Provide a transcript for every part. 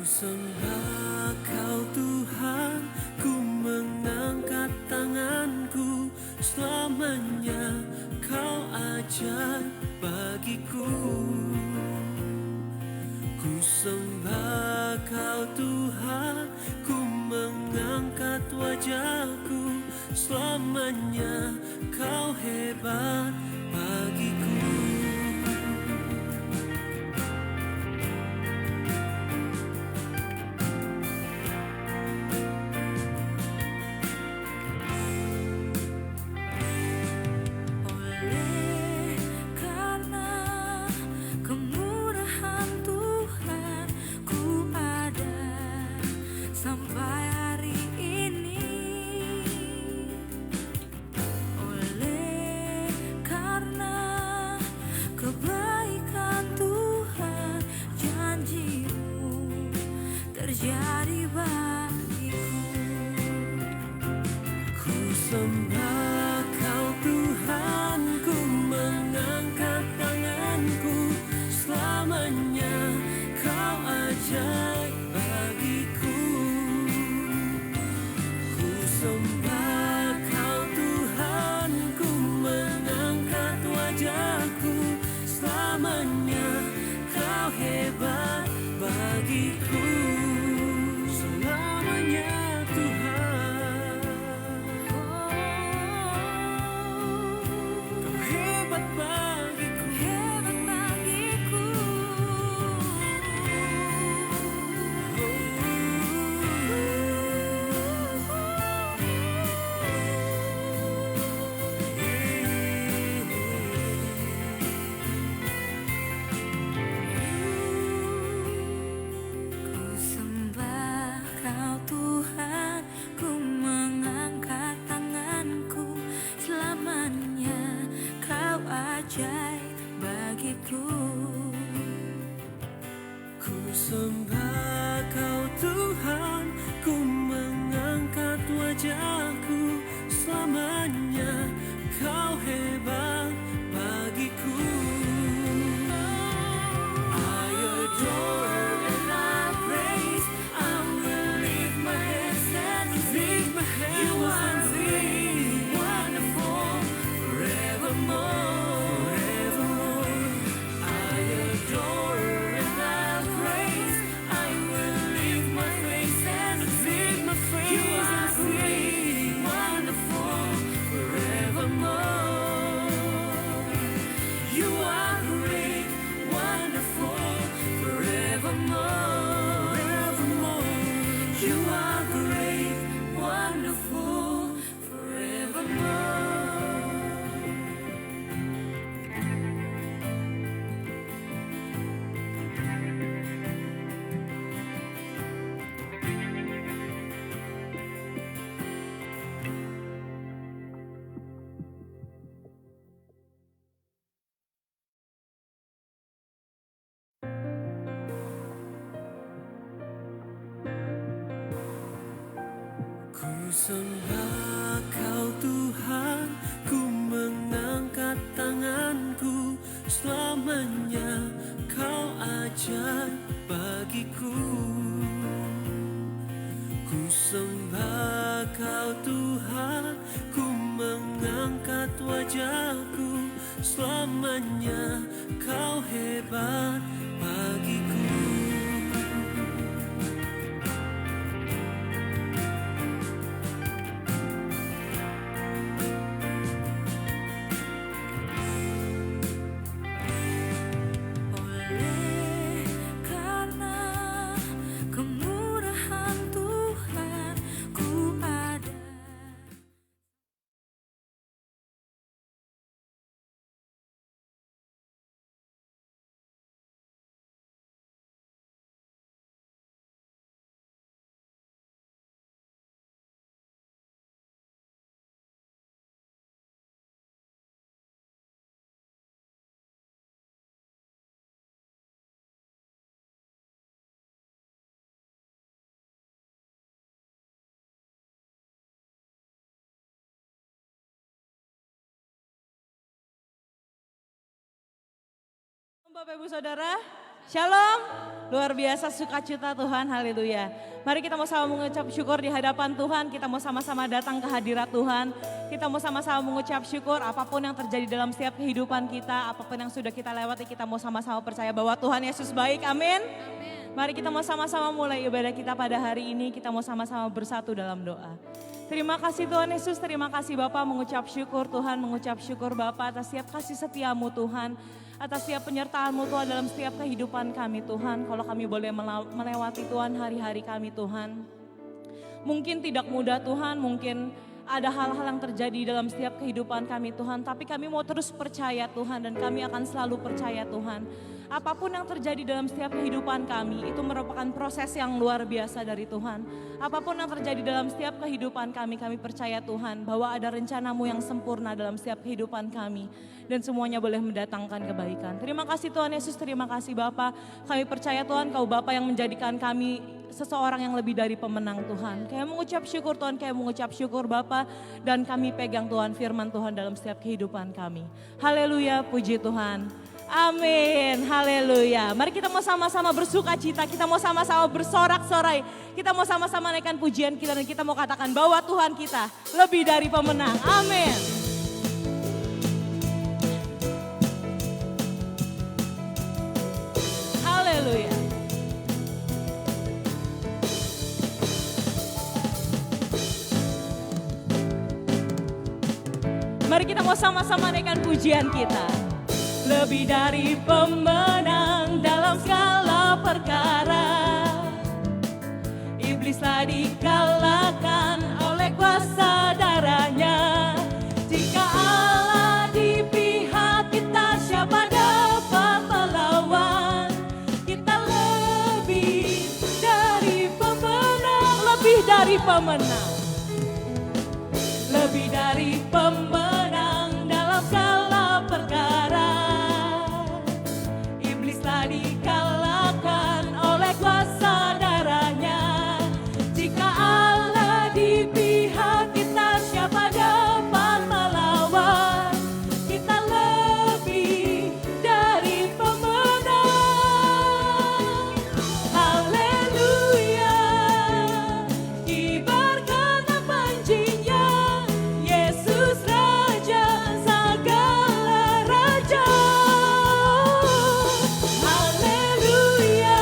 Sembah Kau Tuhan, ku mengangkat tanganku, selamanya Kau ajaib bagiku. Ku sembah Kau Tuhan, ku mengangkat wajahku, selamanya Kau hebat bagiku. Terjadi bagiku. Ku sembah Kau Tuhan, ku mengangkat tanganku, selamanya Kau ajaib bagiku. Ku sembah Kau Tuhan, ku mengangkat wajahku, selamanya Kau hebat bagiku. Ku sembah Kau Tuhan, ku mengangkat wajahku, selamanya Kau hebat bagiku. I adore and I praise, I will lift my hands and lift my hands. You are great, wonderful, forevermore. Ku sembah Kau Tuhan, ku mengangkat tanganku, selamanya Kau ajaib bagiku. Ku sembah Kau Tuhan, ku mengangkat wajahku, selamanya Kau hebat bagiku. Bapak Ibu Saudara, Shalom, luar biasa sukacita Tuhan, haleluya. Mari kita mau sama mengucap syukur di hadapan Tuhan, kita mau sama-sama datang ke hadirat Tuhan. Kita mau sama-sama mengucap syukur apapun yang terjadi dalam setiap kehidupan kita, apapun yang sudah kita lewati, kita mau sama-sama percaya bahwa Tuhan Yesus baik, amin. Mari kita mau sama-sama mulai ibadah kita pada hari ini, kita mau sama-sama bersatu dalam doa. Terima kasih Tuhan Yesus, terima kasih Bapa, mengucap syukur Tuhan, mengucap syukur Bapa atas setiap kasih setiamu Tuhan. Atas setiap penyertaan-Mu Tuhan dalam setiap kehidupan kami Tuhan. Kalau kami boleh melewati Tuhan hari-hari kami Tuhan. Mungkin tidak mudah Tuhan, mungkin ada hal-hal yang terjadi dalam setiap kehidupan kami Tuhan. Tapi kami mau terus percaya Tuhan dan kami akan selalu percaya Tuhan. Apapun yang terjadi dalam setiap kehidupan kami itu merupakan proses yang luar biasa dari Tuhan. Apapun yang terjadi dalam setiap kehidupan kami percaya Tuhan bahwa ada rencana-Mu yang sempurna dalam setiap kehidupan kami. Dan semuanya boleh mendatangkan kebaikan. Terima kasih Tuhan Yesus, terima kasih Bapa. Kami percaya Tuhan Kau Bapa yang menjadikan kami seseorang yang lebih dari pemenang Tuhan. Kami mengucap syukur Tuhan, kami mengucap syukur Bapa. Dan kami pegang Tuhan firman Tuhan dalam setiap kehidupan kami. Haleluya, puji Tuhan. Amin, haleluya. Mari kita mau sama-sama bersuka cita, kita mau sama-sama bersorak-sorai. Kita mau sama-sama naikkan pujian kita dan kita mau katakan bahwa Tuhan kita lebih dari pemenang. Amin. Haleluya. Mari kita mau sama-sama naikkan pujian kita. Lebih dari pemenang dalam segala perkara. Iblislah dikalahkan oleh kuasa darahnya. Jika Allah di pihak kita, siapa dapat melawan? Kita lebih dari pemenang, lebih dari pemenang. Lebih dari pemenang dalam segala perkara. Iblislah dikalahkan oleh kuasa darahnya. Jika Allah di pihak kita, siapa dapat melawan? Kita lebih dari pemenang. Haleluya. Kibarkan panjinya, Yesus Raja segala raja. Haleluya.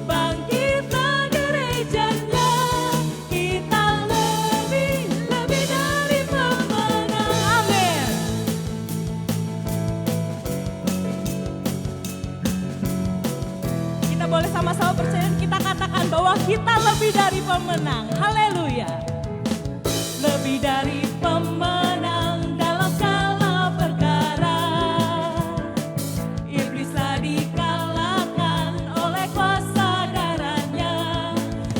Bangkitlah gerejanya, kita lebih dari pemenang. Amin. Kita boleh sama-sama percaya, kita katakan bahwa kita lebih dari pemenang. Haleluya. Lebih dari pemenang dalam segala perkara. Iblislah dikalahkan oleh kuasa darahnya.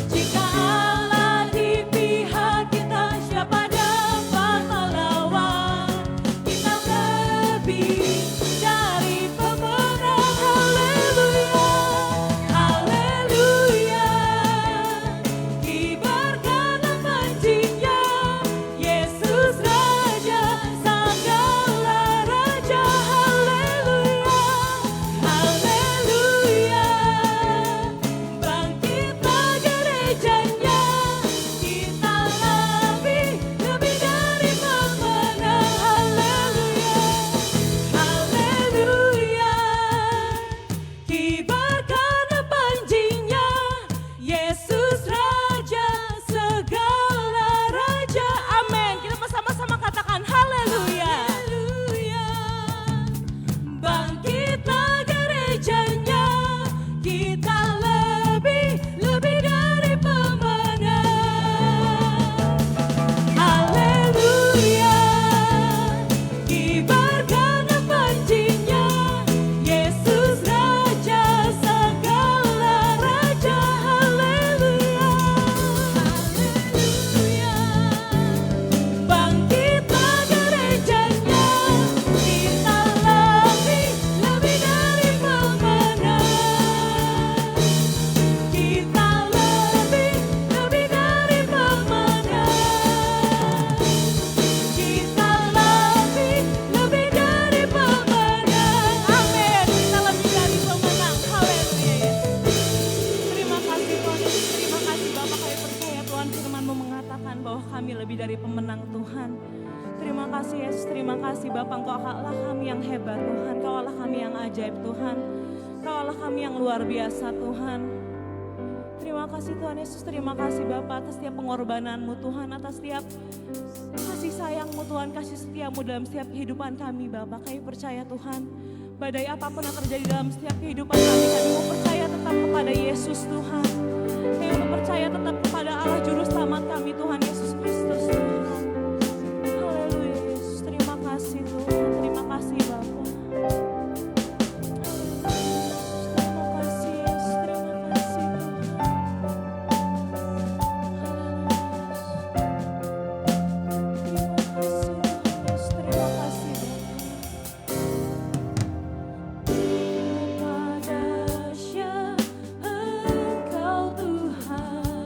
Jika Allah di pihak kita, siapa dapat melawan? Kita lebih dari pemenang. Haleluya. Haleluya. Kibarkan panjinya, Yesus kami lebih dari pemenang Tuhan. Terima kasih Yesus, terima kasih Bapa, Engkau Allah kami yang hebat Tuhan, Kau Allah kami yang ajaib Tuhan, Kau Allah kami yang luar biasa Tuhan. Terima kasih Tuhan Yesus, terima kasih Bapa atas setiap pengorbananmu Tuhan, atas setiap kasih sayangmu Tuhan, kasih setiamu dalam setiap kehidupan kami Bapa. Kami percaya Tuhan, badai apapun yang terjadi dalam setiap kehidupan kami mau percaya tetap kepada Yesus Tuhan. Kami mau percaya tetap kepada Allah Juru Selamat kami Tuhan Yesus Kristus Tuhan. Haleluya Yesus, terima kasih Tuhan, terima kasih Bapa. Engkau Tuhan.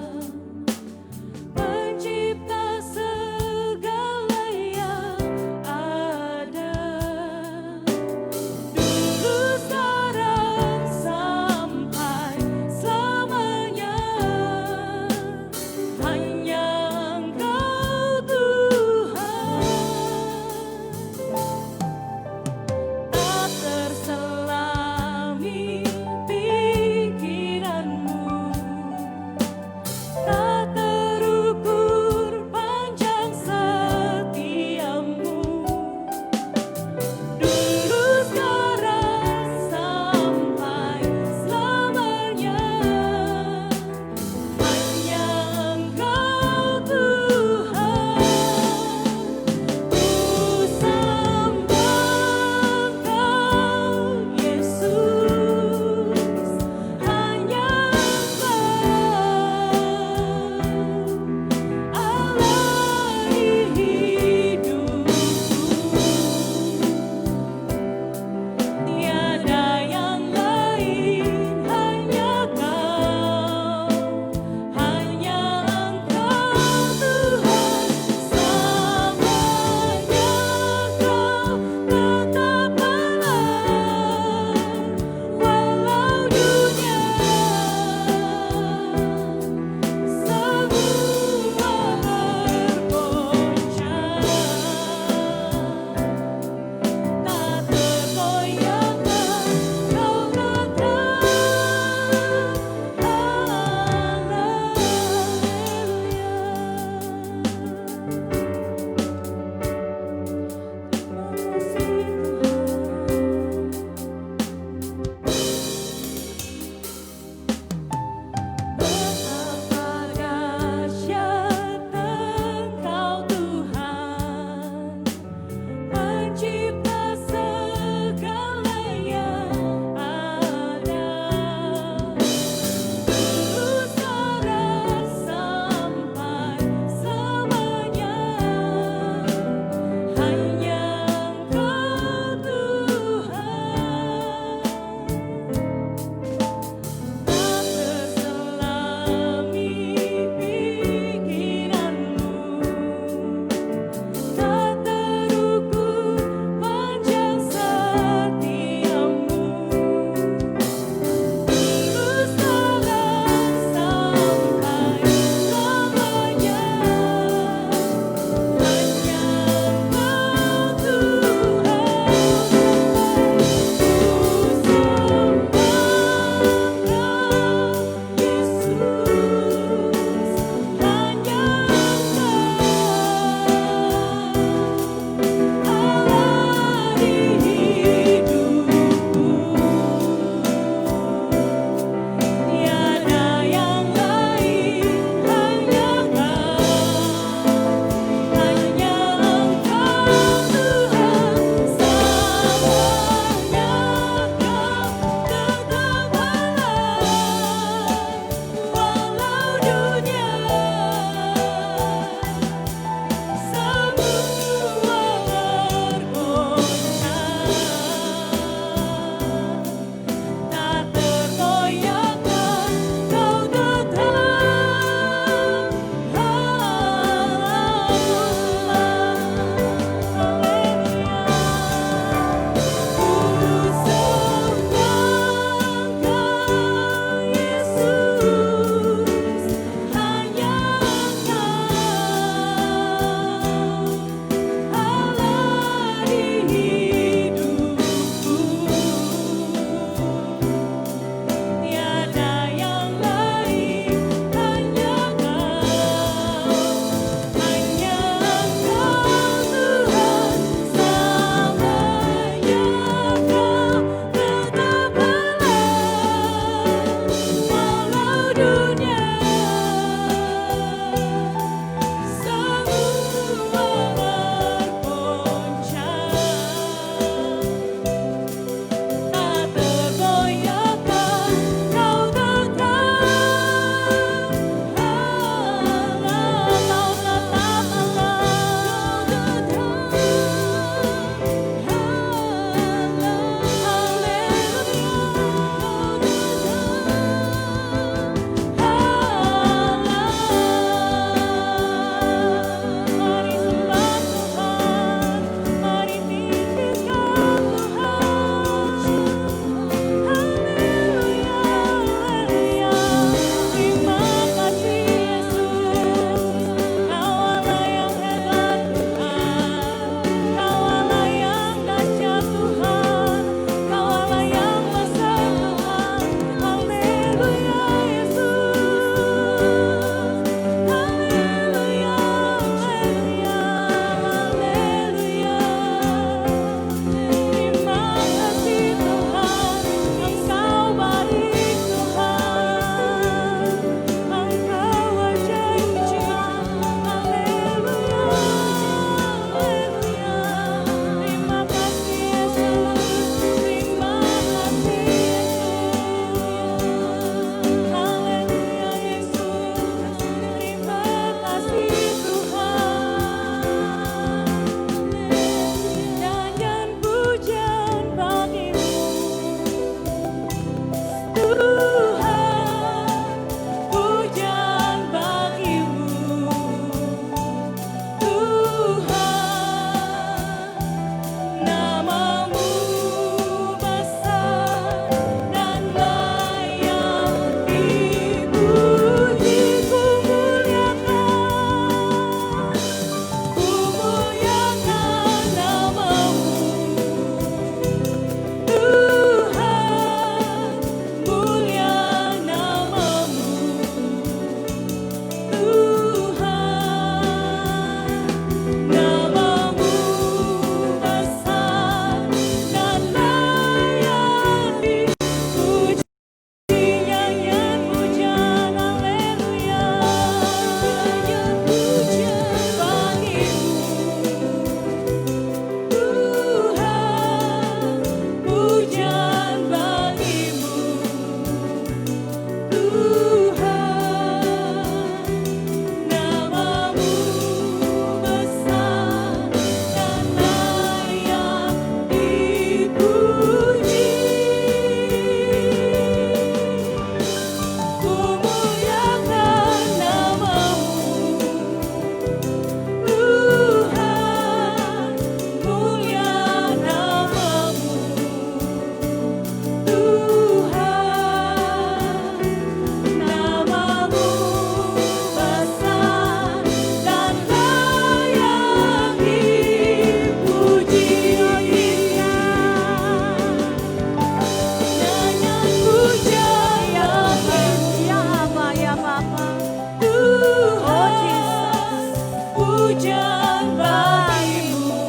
pujian bagimu,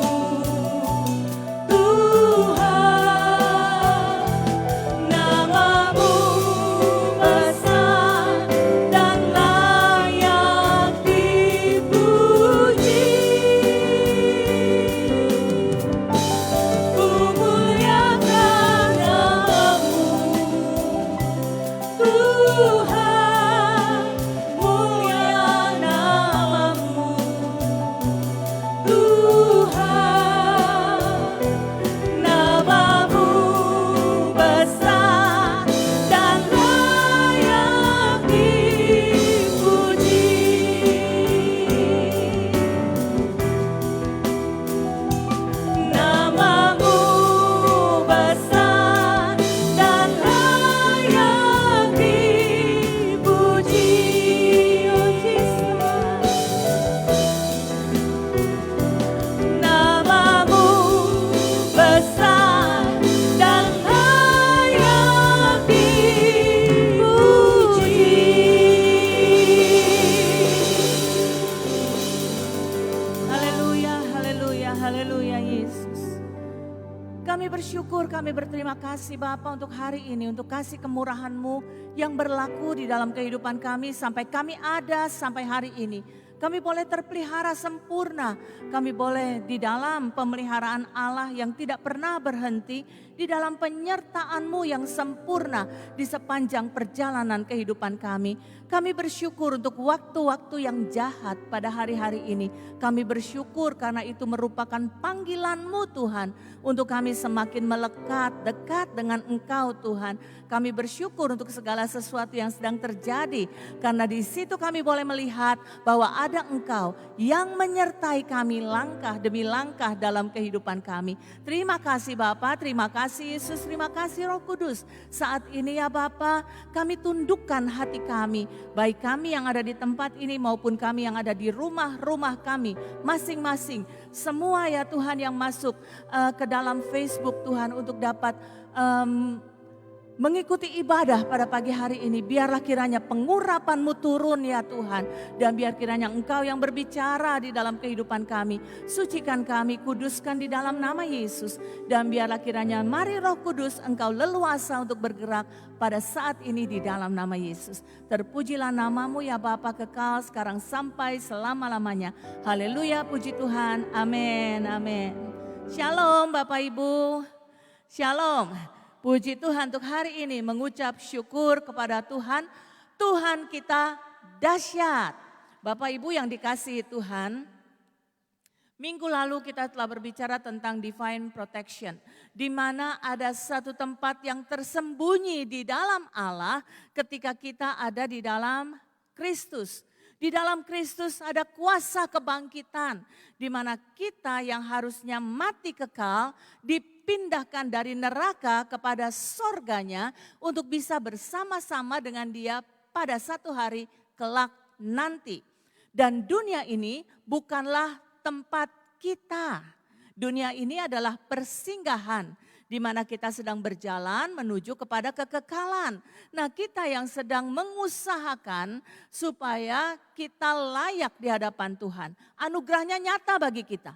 Tuhan. Namamu besar dan layak dipuji. Ku muliakan namamu, Tuhan. Mulia namamu, Tuhan. Namamu besar dan layak dipuji. Namamu besar dan layak dipuji, oh Yesus. Namamu besar dan layak dipuji. Haleluya, haleluya, haleluya Yesus. Kami bersyukur, kami berterima kasih Bapa untuk hari ini, untuk kasih kemurahan-Mu yang berlaku di dalam kehidupan kami sampai kami ada sampai hari ini. Kami boleh terpelihara sempurna, kami boleh di dalam pemeliharaan Allah yang tidak pernah berhenti, di dalam penyertaan-Mu yang sempurna di sepanjang perjalanan kehidupan kami. Kami bersyukur untuk waktu-waktu yang jahat pada hari-hari ini. Kami bersyukur karena itu merupakan panggilan-Mu Tuhan, untuk kami semakin melekat, dekat dengan Engkau Tuhan. Kami bersyukur untuk segala sesuatu yang sedang terjadi, karena di situ kami boleh melihat bahwa ada Engkau yang menyertai kami langkah demi langkah dalam kehidupan kami. Terima kasih Bapa, terima kasih Yesus, terima kasih Roh Kudus. Saat ini ya Bapa, kami tundukkan hati kami, baik kami yang ada di tempat ini maupun kami yang ada di rumah-rumah kami masing-masing. Semua ya Tuhan yang masuk ke dalam Facebook Tuhan untuk dapat mengikuti ibadah pada pagi hari ini. Biarlah kiranya pengurapan-Mu turun ya Tuhan. Dan biar kiranya Engkau yang berbicara di dalam kehidupan kami. Sucikan kami, kuduskan di dalam nama Yesus. Dan biarlah kiranya mari Roh Kudus Engkau leluasa untuk bergerak pada saat ini di dalam nama Yesus. Terpujilah namamu ya Bapa kekal sekarang sampai selama-lamanya. Haleluya, puji Tuhan. Amin, amin. Shalom Bapak Ibu. Shalom. Puji Tuhan untuk hari ini mengucap syukur kepada Tuhan. Tuhan kita dahsyat. Bapak Ibu yang dikasihi Tuhan, minggu lalu kita telah berbicara tentang divine protection. Di mana ada satu tempat yang tersembunyi di dalam Allah ketika kita ada di dalam Kristus. Di dalam Kristus ada kuasa kebangkitan, di mana kita yang harusnya mati kekal dipindahkan dari neraka kepada sorganya untuk bisa bersama-sama dengan Dia pada satu hari kelak nanti. Dan dunia ini bukanlah tempat kita. Dunia ini adalah persinggahan di mana kita sedang berjalan menuju kepada kekekalan. Nah, kita yang sedang mengusahakan supaya kita layak di hadapan Tuhan. Anugerahnya nyata bagi kita.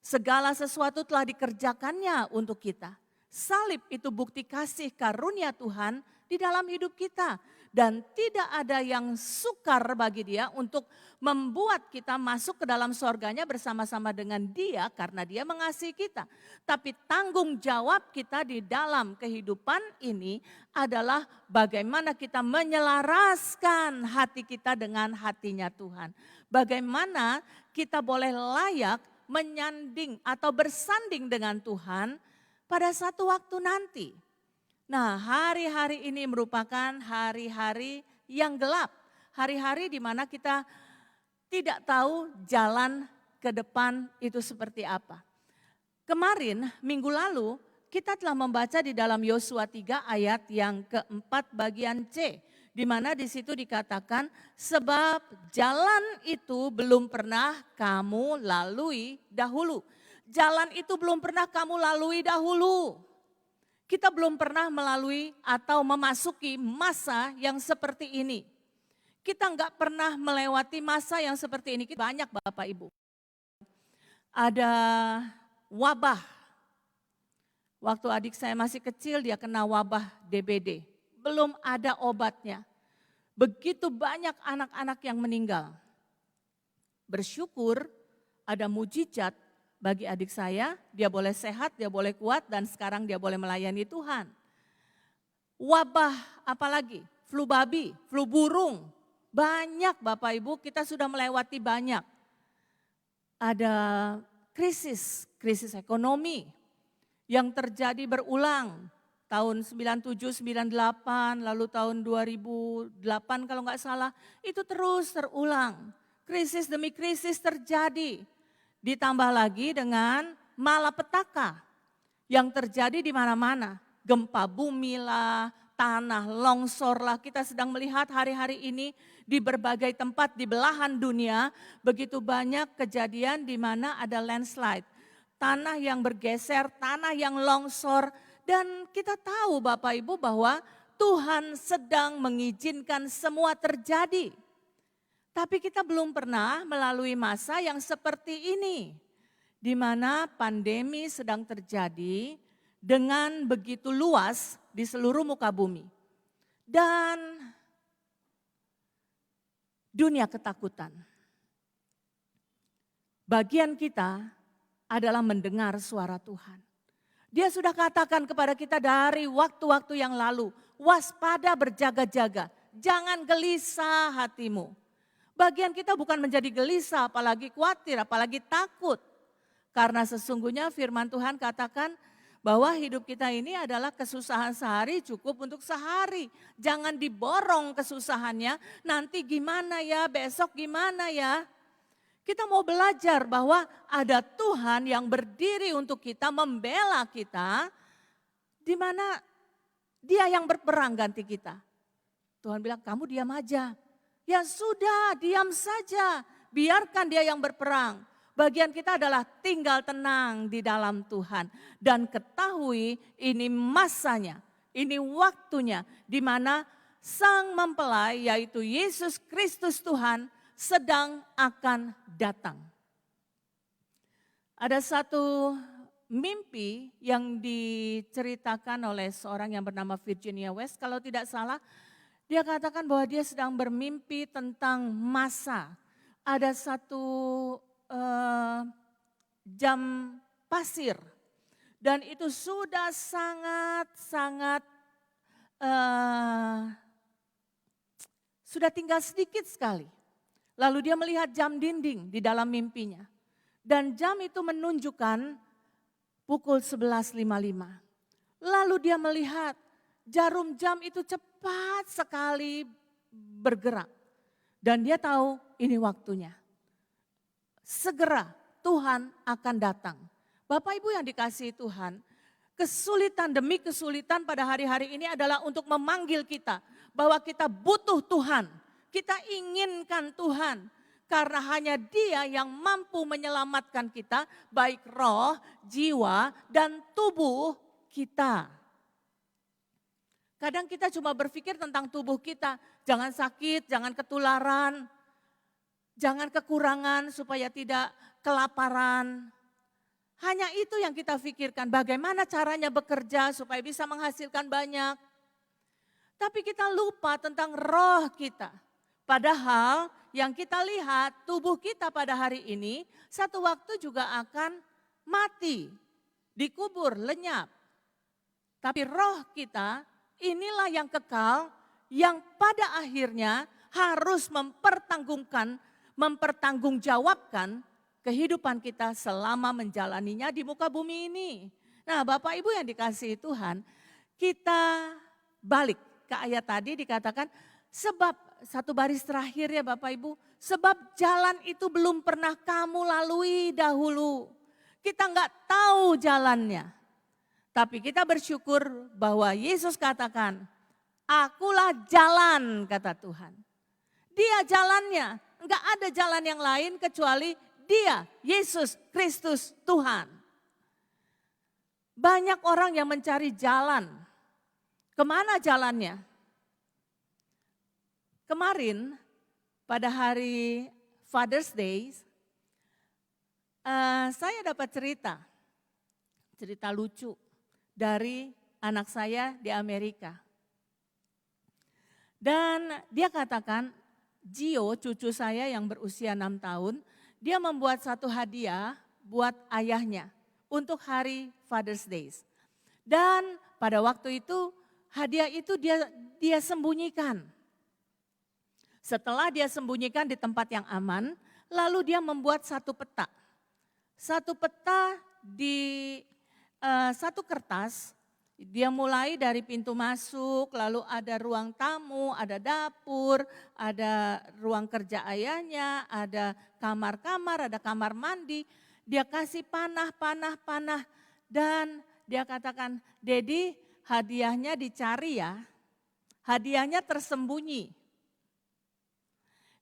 Segala sesuatu telah dikerjakannya untuk kita. Salib itu bukti kasih karunia Tuhan di dalam hidup kita. Dan tidak ada yang sukar bagi Dia untuk membuat kita masuk ke dalam sorganya bersama-sama dengan Dia karena Dia mengasihi kita. Tapi tanggung jawab kita di dalam kehidupan ini adalah bagaimana kita menyelaraskan hati kita dengan hatinya Tuhan. Bagaimana kita boleh layak menyanding atau bersanding dengan Tuhan pada satu waktu nanti. Nah, hari-hari ini merupakan hari-hari yang gelap. Hari-hari di mana kita tidak tahu jalan ke depan itu seperti apa. Kemarin, minggu lalu, kita telah membaca di dalam Yosua 3 ayat yang keempat bagian C. Di mana di situ dikatakan, sebab jalan itu belum pernah kamu lalui dahulu. Jalan itu belum pernah kamu lalui dahulu. Kita belum pernah melalui atau memasuki masa yang seperti ini. Kita nggak pernah melewati masa yang seperti ini. Banyak Bapak Ibu. ada wabah. Waktu adik saya masih kecil dia kena wabah DBD. Belum ada obatnya. Begitu banyak anak-anak yang meninggal. Bersyukur ada mujizat bagi adik saya, dia boleh sehat, dia boleh kuat, dan sekarang dia boleh melayani Tuhan. Wabah apalagi? Flu babi, flu burung. Banyak Bapak Ibu, kita sudah melewati banyak. Ada krisis ekonomi yang terjadi berulang. Tahun 97, 98, lalu tahun 2008 kalau nggak salah, itu terus terulang. Krisis demi krisis terjadi. Ditambah lagi dengan malapetaka yang terjadi di mana-mana. Gempa bumi lah, tanah longsor lah. Kita sedang melihat hari-hari ini di berbagai tempat di belahan dunia. Begitu banyak kejadian di mana ada landslide. Tanah yang bergeser, tanah yang longsor. Dan kita tahu Bapak Ibu bahwa Tuhan sedang mengizinkan semua terjadi. Tapi kita belum pernah melalui masa yang seperti ini. Di mana pandemi sedang terjadi dengan begitu luas di seluruh muka bumi. Dan dunia ketakutan. Bagian kita adalah mendengar suara Tuhan. Dia sudah katakan kepada kita dari waktu-waktu yang lalu. Waspada berjaga-jaga, jangan gelisah hatimu. Bagian kita bukan menjadi gelisah, apalagi khawatir, apalagi takut. Karena sesungguhnya firman Tuhan katakan bahwa hidup kita ini adalah kesusahan sehari cukup untuk sehari. Jangan diborong kesusahannya, nanti gimana ya, besok gimana ya. Kita mau belajar bahwa ada Tuhan yang berdiri untuk kita, membela kita, di mana Dia yang berperang ganti kita. Tuhan bilang, kamu diam aja. Ya sudah, diam saja. Biarkan Dia yang berperang. Bagian kita adalah tinggal tenang di dalam Tuhan. Dan ketahui ini masanya, ini waktunya di mana Sang Mempelai yaitu Yesus Kristus Tuhan sedang akan datang. Ada satu mimpi yang diceritakan oleh seorang yang bernama Virginia West. Kalau tidak salah, dia katakan bahwa dia sedang bermimpi tentang masa. Ada satu jam pasir. Dan itu sudah sangat sudah tinggal sedikit sekali. Lalu dia melihat jam dinding di dalam mimpinya. Dan jam itu menunjukkan pukul 11.55. Lalu dia melihat jarum jam itu cepat sekali bergerak. Dan dia tahu ini waktunya. Segera Tuhan akan datang. Bapak Ibu yang dikasihi Tuhan, kesulitan demi kesulitan pada hari-hari ini adalah untuk memanggil kita. Bahwa kita butuh Tuhan, kita inginkan Tuhan. Karena hanya Dia yang mampu menyelamatkan kita, baik roh, jiwa, dan tubuh kita. Kadang kita cuma berpikir tentang tubuh kita, jangan sakit, jangan ketularan, jangan kekurangan supaya tidak kelaparan. Hanya itu yang kita pikirkan, bagaimana caranya bekerja supaya bisa menghasilkan banyak. Tapi kita lupa tentang roh kita. Padahal yang kita lihat tubuh kita pada hari ini satu waktu juga akan mati, dikubur, lenyap. Tapi roh kita inilah yang kekal, yang pada akhirnya harus mempertanggungjawabkan kehidupan kita selama menjalaninya di muka bumi ini. Nah Bapak Ibu yang dikasihi Tuhan, kita balik ke ayat tadi dikatakan sebab satu baris terakhir ya Bapak Ibu, sebab jalan itu belum pernah kamu lalui dahulu. Kita nggak tahu jalannya. Tapi kita bersyukur bahwa Yesus katakan, akulah jalan kata Tuhan. Dia jalannya, nggak ada jalan yang lain kecuali Dia, Yesus Kristus Tuhan. Banyak orang yang mencari jalan. Kemana jalannya? Kemarin pada hari Father's Day, Saya dapat cerita lucu dari anak saya di Amerika. Dan dia katakan, Gio, cucu saya yang berusia 6 tahun, dia membuat satu hadiah buat ayahnya untuk hari Father's Day. Dan pada waktu itu hadiah itu dia sembunyikan. Setelah dia sembunyikan di tempat yang aman, lalu dia membuat satu peta. Satu peta di satu kertas. Dia mulai dari pintu masuk, lalu ada ruang tamu, ada dapur, ada ruang kerja ayahnya, ada kamar-kamar, ada kamar mandi. Dia kasih panah, dan dia katakan, Dedi, hadiahnya dicari ya, hadiahnya tersembunyi.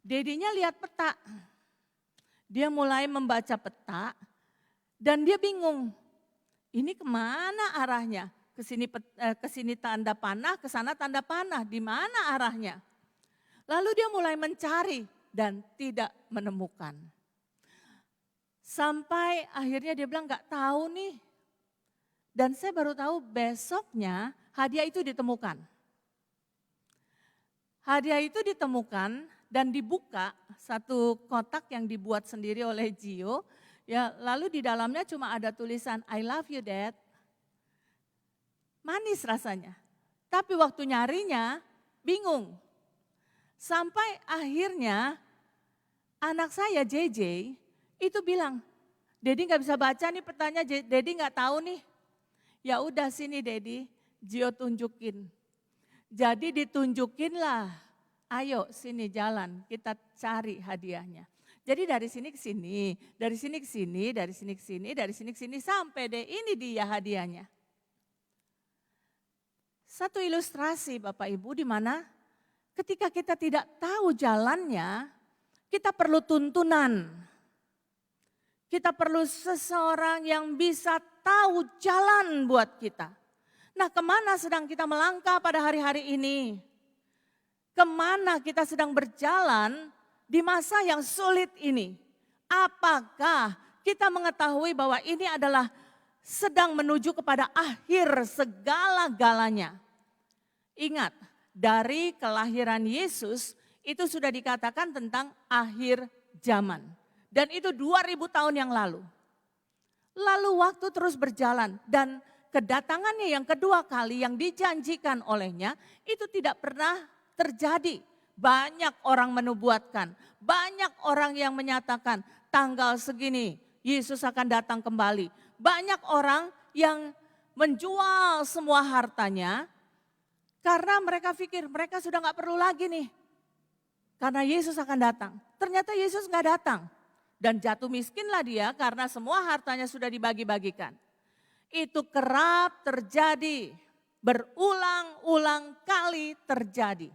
Dedinya lihat peta, dia mulai membaca peta dan dia bingung, ini kemana arahnya? Kesini tanda panah, ke sana tanda panah, di mana arahnya? Lalu dia mulai mencari dan tidak menemukan. Sampai akhirnya dia bilang gak tahu nih. Dan saya baru tahu besoknya hadiah itu ditemukan. Hadiah itu ditemukan dan dibuka satu kotak yang dibuat sendiri oleh Gio. Ya, lalu di dalamnya cuma ada tulisan I love you Dad. Manis rasanya. Tapi waktu nyarinya bingung. Sampai akhirnya anak saya JJ itu bilang, Dedi gak bisa baca nih petanya, Dedi gak tahu nih. Ya udah sini Dedi, Gio tunjukin. Jadi ditunjukin lah, ayo sini jalan kita cari hadiahnya. Jadi dari sini ke sini, dari sini ke sini, dari sini ke sini, dari sini ke sini sampai deh ini dia hadiahnya. Satu ilustrasi Bapak Ibu di mana ketika kita tidak tahu jalannya, kita perlu tuntunan. Kita perlu seseorang yang bisa tahu jalan buat kita. Nah, kemana sedang kita melangkah pada hari-hari ini? Kemana kita sedang berjalan di masa yang sulit ini? Apakah kita mengetahui bahwa ini adalah sedang menuju kepada akhir segala-galanya? Ingat, dari kelahiran Yesus itu sudah dikatakan tentang akhir zaman. Dan itu 2000 tahun yang lalu. Lalu waktu terus berjalan dan kedatangannya yang kedua kali yang dijanjikan olehnya itu tidak pernah terjadi. Banyak orang menubuatkan, banyak orang yang menyatakan tanggal segini Yesus akan datang kembali. Banyak orang yang menjual semua hartanya karena mereka pikir mereka sudah gak perlu lagi nih. Karena Yesus akan datang. Ternyata Yesus gak datang. Dan jatuh miskinlah dia karena semua hartanya sudah dibagi-bagikan. Itu kerap terjadi, berulang-ulang kali terjadi.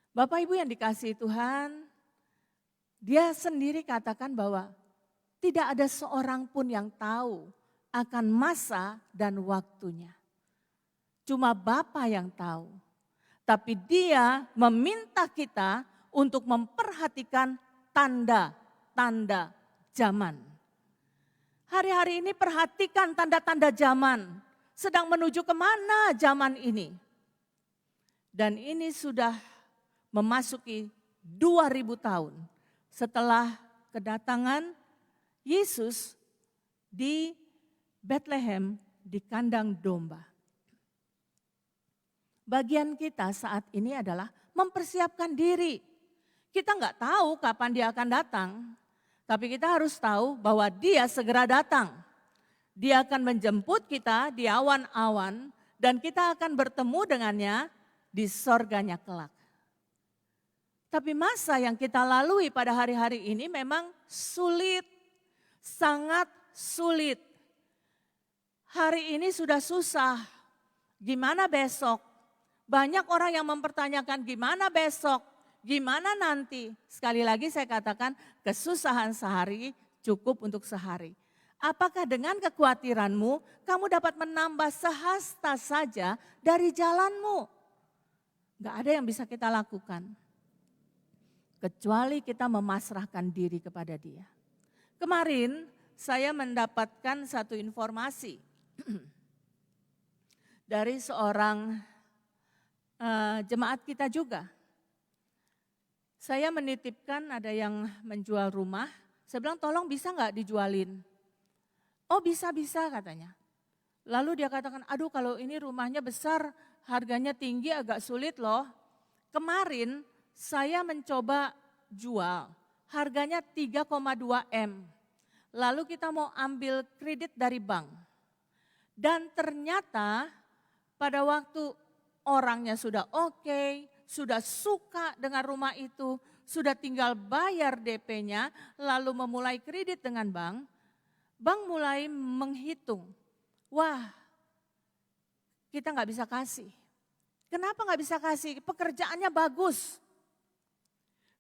Bapak Ibu yang dikasihi Tuhan, dia sendiri katakan bahwa tidak ada seorang pun yang tahu akan masa dan waktunya. Cuma Bapa yang tahu. Tapi dia meminta kita untuk memperhatikan tanda-tanda zaman. Hari-hari ini perhatikan tanda-tanda zaman. Sedang menuju kemana zaman ini. Dan ini sudah memasuki 2000 tahun setelah kedatangan Yesus di Bethlehem di kandang domba. Bagian kita saat ini adalah mempersiapkan diri. Kita nggak tahu kapan dia akan datang, tapi kita harus tahu bahwa dia segera datang. Dia akan menjemput kita di awan-awan dan kita akan bertemu dengannya di sorganya kelak. Tapi masa yang kita lalui pada hari-hari ini memang sulit, sangat sulit. Hari ini sudah susah, gimana besok? Banyak orang yang mempertanyakan gimana besok, gimana nanti. Sekali lagi saya katakan kesusahan sehari cukup untuk sehari. Apakah dengan kekhawatiranmu kamu dapat menambah sehasta saja dari jalanmu? Gak ada yang bisa kita lakukan. Kecuali kita memasrahkan diri kepada dia. Kemarin saya mendapatkan satu informasi dari seorang jemaat kita juga. Saya menitipkan ada yang menjual rumah, saya bilang tolong bisa nggak dijualin? Oh bisa katanya. Lalu dia katakan, aduh kalau ini rumahnya besar, harganya tinggi agak sulit loh. Kemarin saya mencoba jual, harganya 3,2 M. Lalu kita mau ambil kredit dari bank. Dan ternyata pada waktu orangnya sudah oke, sudah suka dengan rumah itu, sudah tinggal bayar DP-nya, lalu memulai kredit dengan bank, bank mulai menghitung, wah kita nggak bisa kasih. Kenapa nggak bisa kasih? Pekerjaannya bagus.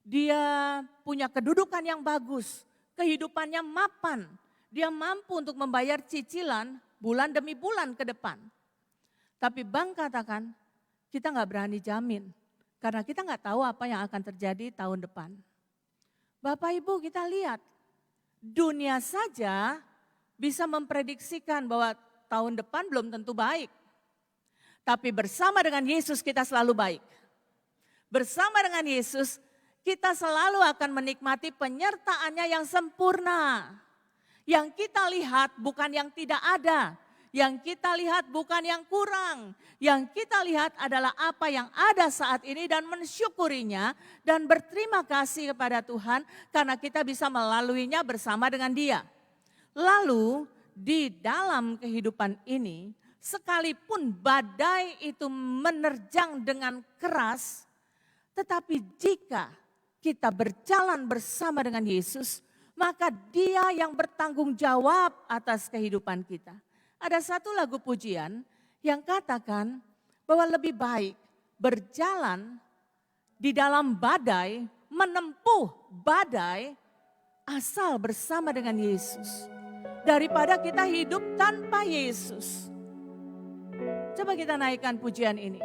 Dia punya kedudukan yang bagus, kehidupannya mapan. Dia mampu untuk membayar cicilan bulan demi bulan ke depan. Tapi bank katakan, kita nggak berani jamin. Karena kita nggak tahu apa yang akan terjadi tahun depan. Bapak Ibu kita lihat, dunia saja bisa memprediksikan bahwa tahun depan belum tentu baik. Tapi bersama dengan Yesus kita selalu baik. Bersama dengan Yesus kita selalu akan menikmati penyertaannya yang sempurna. Yang kita lihat bukan yang tidak ada. Yang kita lihat bukan yang kurang. Yang kita lihat adalah apa yang ada saat ini dan mensyukurinya. Dan berterima kasih kepada Tuhan karena kita bisa melaluinya bersama dengan Dia. Lalu di dalam kehidupan ini, sekalipun badai itu menerjang dengan keras, tetapi jika kita berjalan bersama dengan Yesus, maka Dia yang bertanggung jawab atas kehidupan kita. Ada satu lagu pujian yang katakan bahwa lebih baik berjalan di dalam badai, menempuh badai asal bersama dengan Yesus. Daripada kita hidup tanpa Yesus. Coba kita naikkan pujian ini.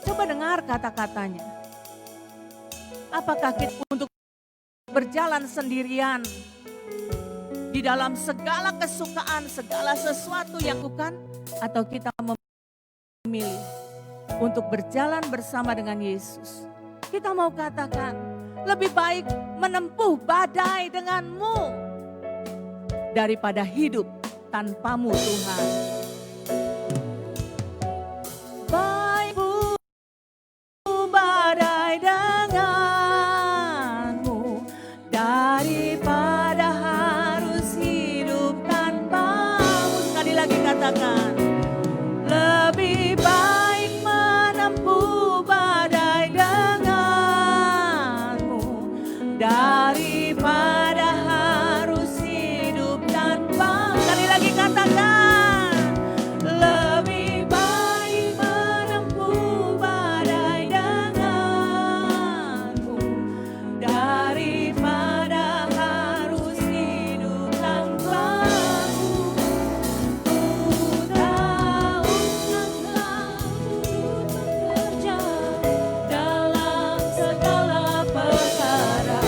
Coba dengar kata-katanya. Apakah kita untuk berjalan sendirian di dalam segala kesukaan, segala sesuatu yang bukan, atau kita memilih untuk berjalan bersama dengan Yesus? Kita mau katakan, lebih baik menempuh badai denganmu daripada hidup tanpamu Tuhan. Baik badai denganmu daripada harus hidup tanpamu. Sekali lagi katakan, lebih baik menempuh badai denganmu daripada harus hidup tanpa. Sekali lagi katakan, lebih baik menempuh badai denganmu daripada harus hidup tanpamu. Ku tahu engkau bekerja dalam segala perkara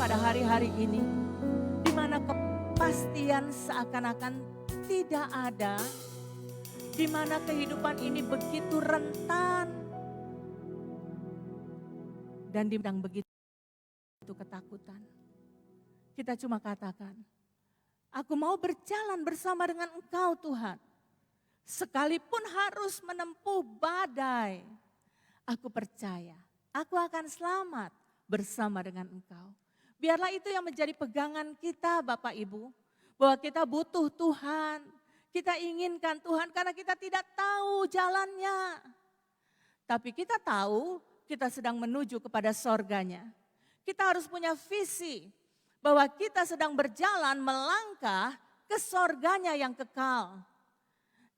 pada hari-hari ini, di mana kepastian seakan-akan tidak ada, di mana kehidupan ini begitu rentan, dan dimana begitu ketakutan. Kita cuma katakan, aku mau berjalan bersama dengan Engkau Tuhan. Sekalipun harus menempuh badai, aku percaya aku akan selamat bersama dengan Engkau. Biarlah itu yang menjadi pegangan kita Bapak Ibu, bahwa kita butuh Tuhan, kita inginkan Tuhan karena kita tidak tahu jalannya. Tapi kita tahu kita sedang menuju kepada sorganya. Kita harus punya visi bahwa kita sedang berjalan melangkah ke sorganya yang kekal.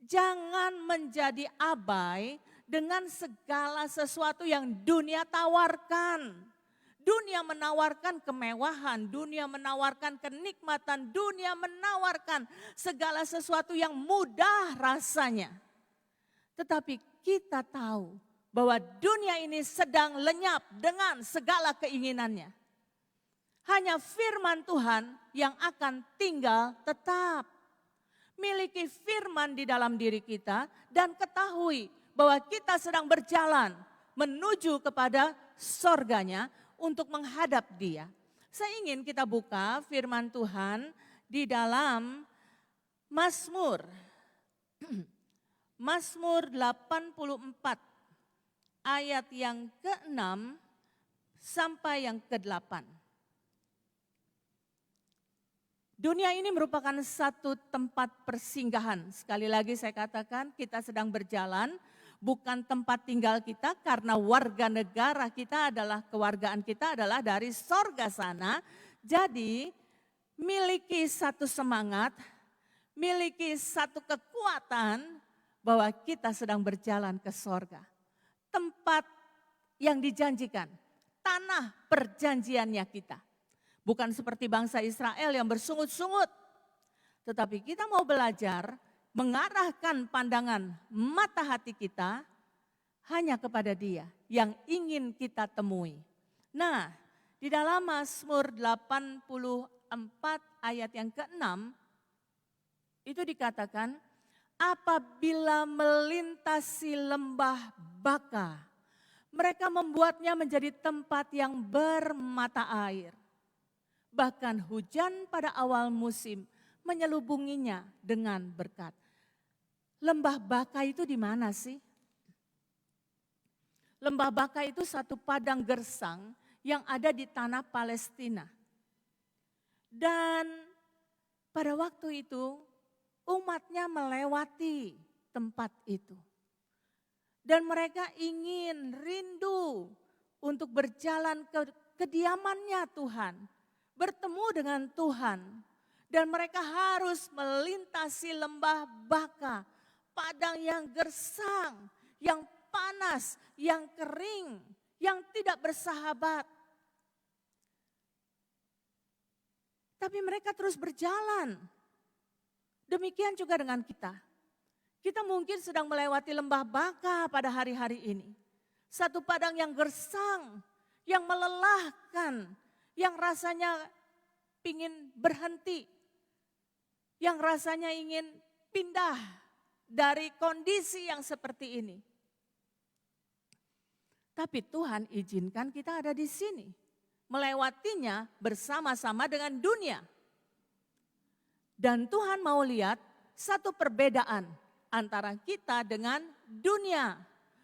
Jangan menjadi abai dengan segala sesuatu yang dunia tawarkan. Dunia menawarkan kemewahan, dunia menawarkan kenikmatan, dunia menawarkan segala sesuatu yang mudah rasanya. Tetapi kita tahu bahwa dunia ini sedang lenyap dengan segala keinginannya. Hanya firman Tuhan yang akan tinggal tetap. Miliki firman di dalam diri kita dan ketahui bahwa kita sedang berjalan menuju kepada sorganya untuk menghadap Dia. Saya ingin kita buka firman Tuhan di dalam Mazmur. Mazmur 84 ayat yang ke-6 sampai yang ke-8. Dunia ini merupakan satu tempat persinggahan. Sekali lagi saya katakan kita sedang berjalan bukan tempat tinggal kita karena warga negara kita adalah kewargaan kita adalah dari sorga sana. Jadi miliki satu semangat, miliki satu kekuatan bahwa kita sedang berjalan ke sorga. Tempat yang dijanjikan, tanah perjanjiannya kita. Bukan seperti bangsa Israel yang bersungut-sungut. Tetapi kita mau belajar mengarahkan pandangan mata hati kita hanya kepada Dia yang ingin kita temui. Nah, di dalam Mazmur 84 ayat yang ke-6 itu dikatakan, apabila melintasi lembah Baka, mereka membuatnya menjadi tempat yang bermata air. Bahkan hujan pada awal musim menyelubunginya dengan berkat. Lembah Baka itu di mana sih? Lembah Baka itu satu padang gersang yang ada di tanah Palestina. Dan pada waktu itu umatnya melewati tempat itu. Dan mereka ingin rindu untuk berjalan ke kediamannya Tuhan. Bertemu dengan Tuhan. Dan mereka harus melintasi lembah Baka. Padang yang gersang, yang panas, yang kering, yang tidak bersahabat. Tapi mereka terus berjalan. Demikian juga dengan kita. Kita mungkin sedang melewati lembah Baka pada hari-hari ini. Satu padang yang gersang, yang melelahkan, yang rasanya ingin berhenti, yang rasanya ingin pindah dari kondisi yang seperti ini. Tapi Tuhan izinkan kita ada di sini, melewatinya bersama-sama dengan dunia. Dan Tuhan mau lihat satu perbedaan antara kita dengan dunia,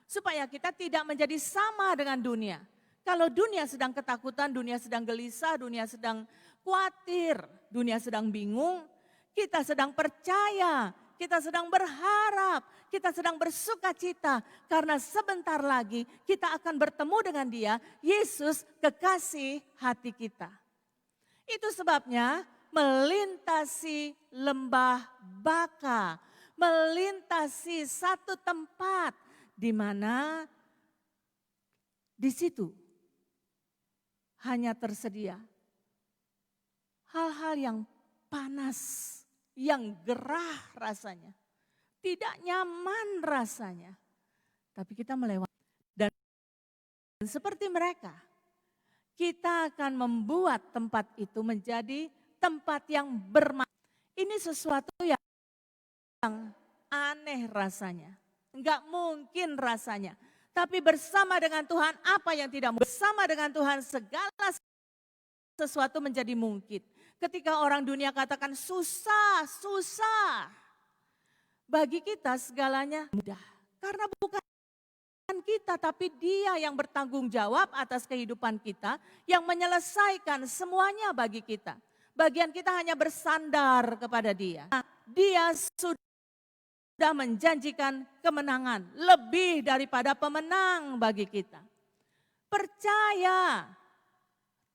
supaya kita tidak menjadi sama dengan dunia. Kalau dunia sedang ketakutan, dunia sedang gelisah, dunia sedang khawatir, dunia sedang bingung, kita sedang percaya, kita sedang berharap, kita sedang bersuka cita. Karena sebentar lagi kita akan bertemu dengan Dia, Yesus kekasih hati kita. Itu sebabnya melintasi lembah Baka, melintasi satu tempat di mana di situ hanya tersedia hal-hal yang panas, yang gerah rasanya, tidak nyaman rasanya. Tapi kita melewati dan seperti mereka, kita akan membuat tempat itu menjadi tempat yang bermakna. Ini sesuatu yang aneh rasanya. Enggak mungkin rasanya. Tapi bersama dengan Tuhan apa yang tidak mungkin. Bersama dengan Tuhan segala sesuatu menjadi mungkin. Ketika orang dunia katakan susah, susah. Bagi kita segalanya mudah. Karena bukan kita tapi Dia yang bertanggung jawab atas kehidupan kita. Yang menyelesaikan semuanya bagi kita. Bagian kita hanya bersandar kepada Dia. Dia sudah menjanjikan kemenangan lebih daripada pemenang bagi kita. Percaya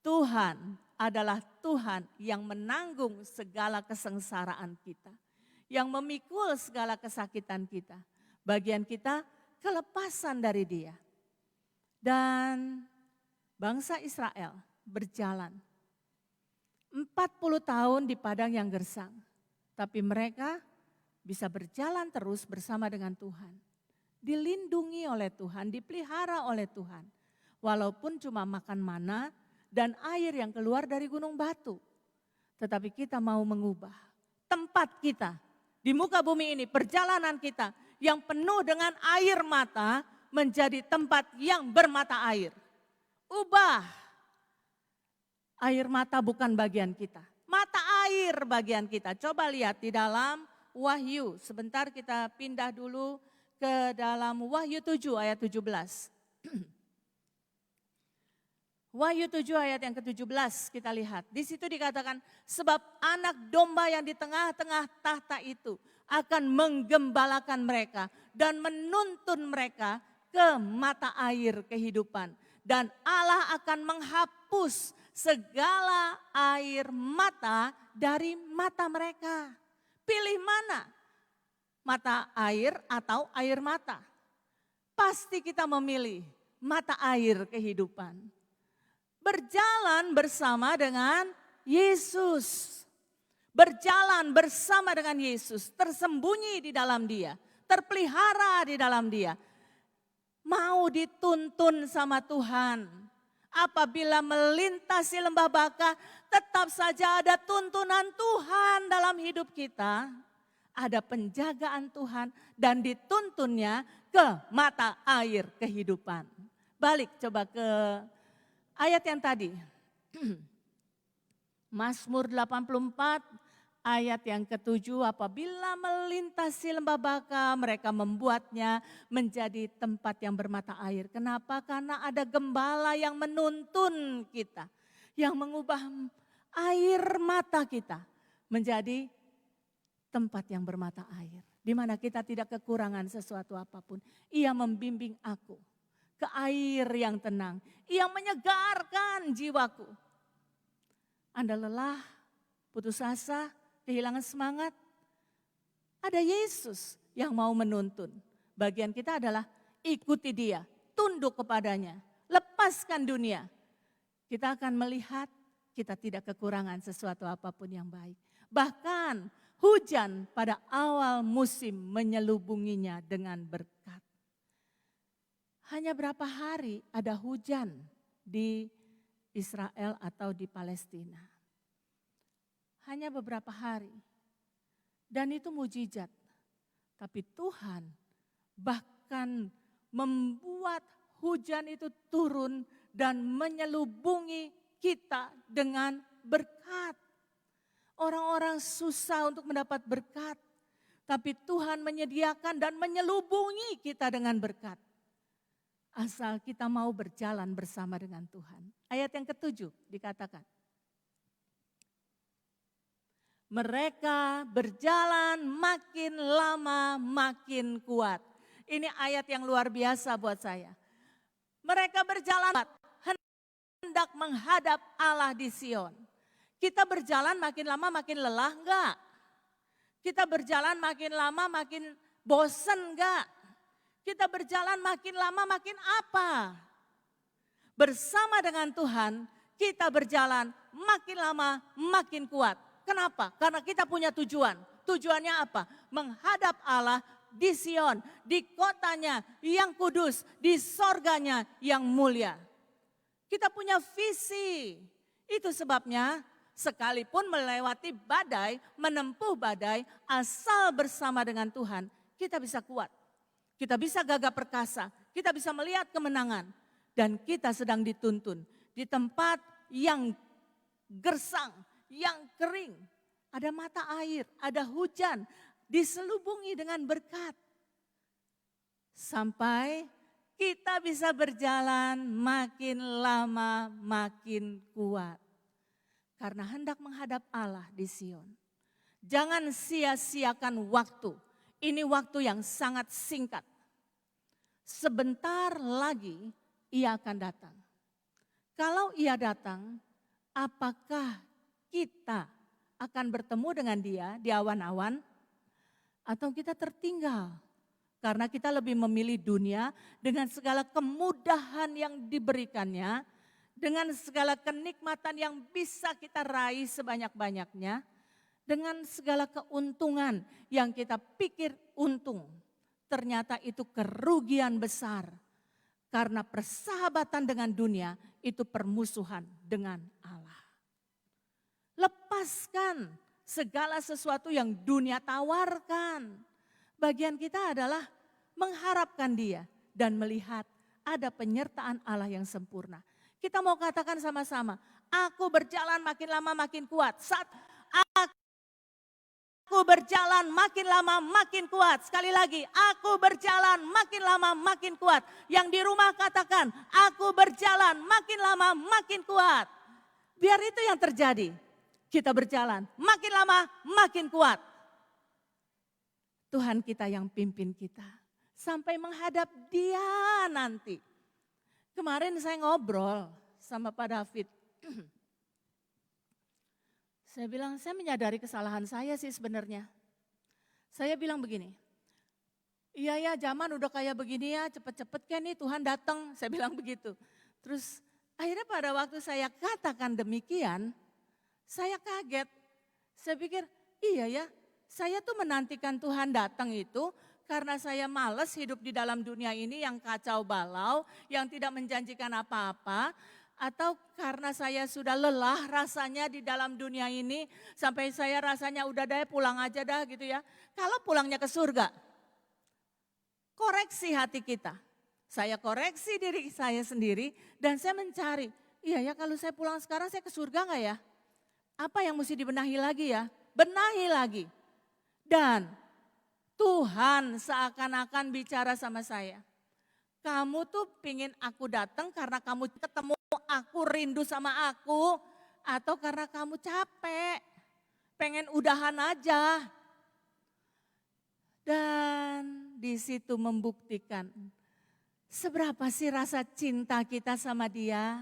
Tuhan adalah Tuhan yang menanggung segala kesengsaraan kita. Yang memikul segala kesakitan kita. Bagian kita kelepasan dari Dia. Dan bangsa Israel berjalan 40 tahun di padang yang gersang. Tapi mereka bisa berjalan terus bersama dengan Tuhan. Dilindungi oleh Tuhan, dipelihara oleh Tuhan. Walaupun cuma makan mana dan air yang keluar dari gunung batu. Tetapi kita mau mengubah tempat kita di muka bumi ini, perjalanan kita yang penuh dengan air mata menjadi tempat yang bermata air. Ubah. Air mata bukan bagian kita. Mata air bagian kita. Coba lihat di dalam Wahyu. Sebentar kita pindah dulu ke dalam Wahyu 7 ayat 17. Wahyu 7 ayat yang ke-17 kita lihat. Di situ dikatakan sebab anak domba yang di tengah-tengah tahta itu akan menggembalakan mereka dan menuntun mereka ke mata air kehidupan. Dan Allah akan menghapus segala air mata dari mata mereka. Pilih mana? Mata air atau air mata? Pasti kita memilih mata air kehidupan. Berjalan bersama dengan Yesus. Berjalan bersama dengan Yesus. Tersembunyi di dalam Dia. Terpelihara di dalam Dia. Mau dituntun sama Tuhan. Apabila melintasi lembah Baka, tetap saja ada tuntunan Tuhan dalam hidup kita. Ada penjagaan Tuhan dan dituntunnya ke mata air kehidupan. Balik coba ke ayat yang tadi. Mazmur 84 ayat yang ke-7, apabila melintasi lembah Baka, mereka membuatnya menjadi tempat yang bermata air. Kenapa? Karena ada gembala yang menuntun kita. Yang mengubah air mata kita menjadi tempat yang bermata air. Di mana kita tidak kekurangan sesuatu apapun. Ia membimbing aku ke air yang tenang. Ia menyegarkan jiwaku. Anda lelah, putus asa, kehilangan semangat. Ada Yesus yang mau menuntun. Bagian kita adalah ikuti Dia, tunduk kepadanya, lepaskan dunia. Kita akan melihat kita tidak kekurangan sesuatu apapun yang baik. Bahkan hujan pada awal musim menyelubunginya dengan berkat. Hanya berapa hari ada hujan di Israel atau di Palestina. Hanya beberapa hari. Dan itu mujizat. Tapi Tuhan bahkan membuat hujan itu turun dan menyelubungi kita dengan berkat. Orang-orang susah untuk mendapat berkat. Tapi Tuhan menyediakan dan menyelubungi kita dengan berkat. Asal kita mau berjalan bersama dengan Tuhan. Ayat yang ke-7 dikatakan. Mereka berjalan makin lama makin kuat. Ini ayat yang luar biasa buat saya. Mereka berjalan hendak menghadap Allah di Sion. Kita berjalan makin lama makin lelah enggak? Kita berjalan makin lama makin bosen enggak? Kita berjalan makin lama makin apa? Bersama dengan Tuhan kita berjalan makin lama makin kuat. Kenapa? Karena kita punya tujuan. Tujuannya apa? Menghadap Allah di Sion, di kotanya yang kudus, di sorganya yang mulia. Kita punya visi. Itu sebabnya sekalipun melewati badai, menempuh badai, asal bersama dengan Tuhan, kita bisa kuat. Kita bisa gagah perkasa, kita bisa melihat kemenangan. Dan kita sedang dituntun di tempat yang gersang, yang kering. Ada mata air, ada hujan, diselubungi dengan berkat. Sampai kita bisa berjalan makin lama makin kuat. Karena hendak menghadap Allah di Sion. Jangan sia-siakan waktu. Ini waktu yang sangat singkat. Sebentar lagi ia akan datang. Kalau ia datang, apakah kita akan bertemu dengan dia di awan-awan? Atau kita tertinggal? Karena kita lebih memilih dunia dengan segala kemudahan yang diberikannya, dengan segala kenikmatan yang bisa kita raih sebanyak-banyaknya, dengan segala keuntungan yang kita pikir untung. Ternyata itu kerugian besar. Karena persahabatan dengan dunia itu permusuhan dengan Allah. Lepaskan segala sesuatu yang dunia tawarkan. Bagian kita adalah mengharapkan dia dan melihat ada penyertaan Allah yang sempurna. Kita mau katakan sama-sama, aku berjalan makin lama makin kuat. Aku berjalan makin lama makin kuat. Sekali lagi, aku berjalan makin lama makin kuat. Yang di rumah katakan, aku berjalan makin lama makin kuat. Biar itu yang terjadi. Kita berjalan makin lama makin kuat. Tuhan kita yang pimpin kita. Sampai menghadap dia nanti. Kemarin saya ngobrol sama Pak David. Saya bilang, saya menyadari kesalahan saya sih sebenarnya. Saya bilang begini, iya ya zaman udah kayak begini ya, cepet-cepet kan nih Tuhan datang. Saya bilang begitu. Terus akhirnya pada waktu saya katakan demikian, saya kaget. Saya pikir, iya ya, saya tuh menantikan Tuhan datang itu karena saya malas hidup di dalam dunia ini yang kacau balau, yang tidak menjanjikan apa-apa. Atau karena saya sudah lelah rasanya di dalam dunia ini, sampai saya rasanya udah deh pulang aja dah gitu ya. Kalau pulangnya ke surga, koreksi hati kita. Saya koreksi diri saya sendiri dan saya mencari, iya ya kalau saya pulang sekarang saya ke surga gak ya? Apa yang mesti dibenahi lagi ya? Benahi lagi. Dan Tuhan seakan-akan bicara sama saya. Kamu tuh pingin aku datang karena kamu ketemu aku, rindu sama aku. Atau karena kamu capek, pengen udahan aja. Dan di situ membuktikan seberapa sih rasa cinta kita sama dia.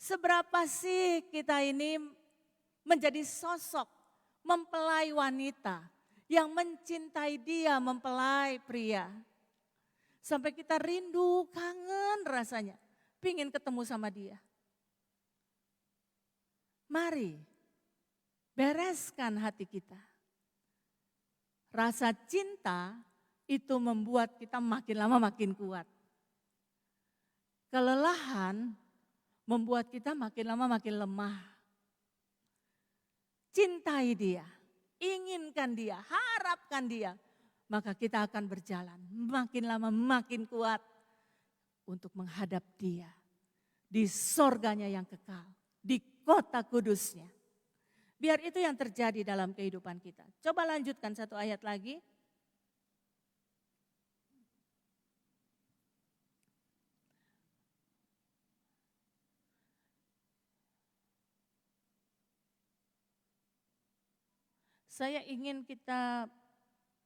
Seberapa sih kita ini menjadi sosok mempelai wanita yang mencintai dia, mempelai pria. Sampai kita rindu, kangen rasanya, pingin ketemu sama dia. Mari, bereskan hati kita. Rasa cinta itu membuat kita makin lama makin kuat. Kelelahan membuat kita makin lama makin lemah. Cintai dia, inginkan dia, harapkan dia. Maka kita akan berjalan makin lama makin kuat untuk menghadap dia. Di sorganya yang kekal, di kota kudusnya. Biar itu yang terjadi dalam kehidupan kita. Coba lanjutkan satu ayat lagi. Saya ingin kita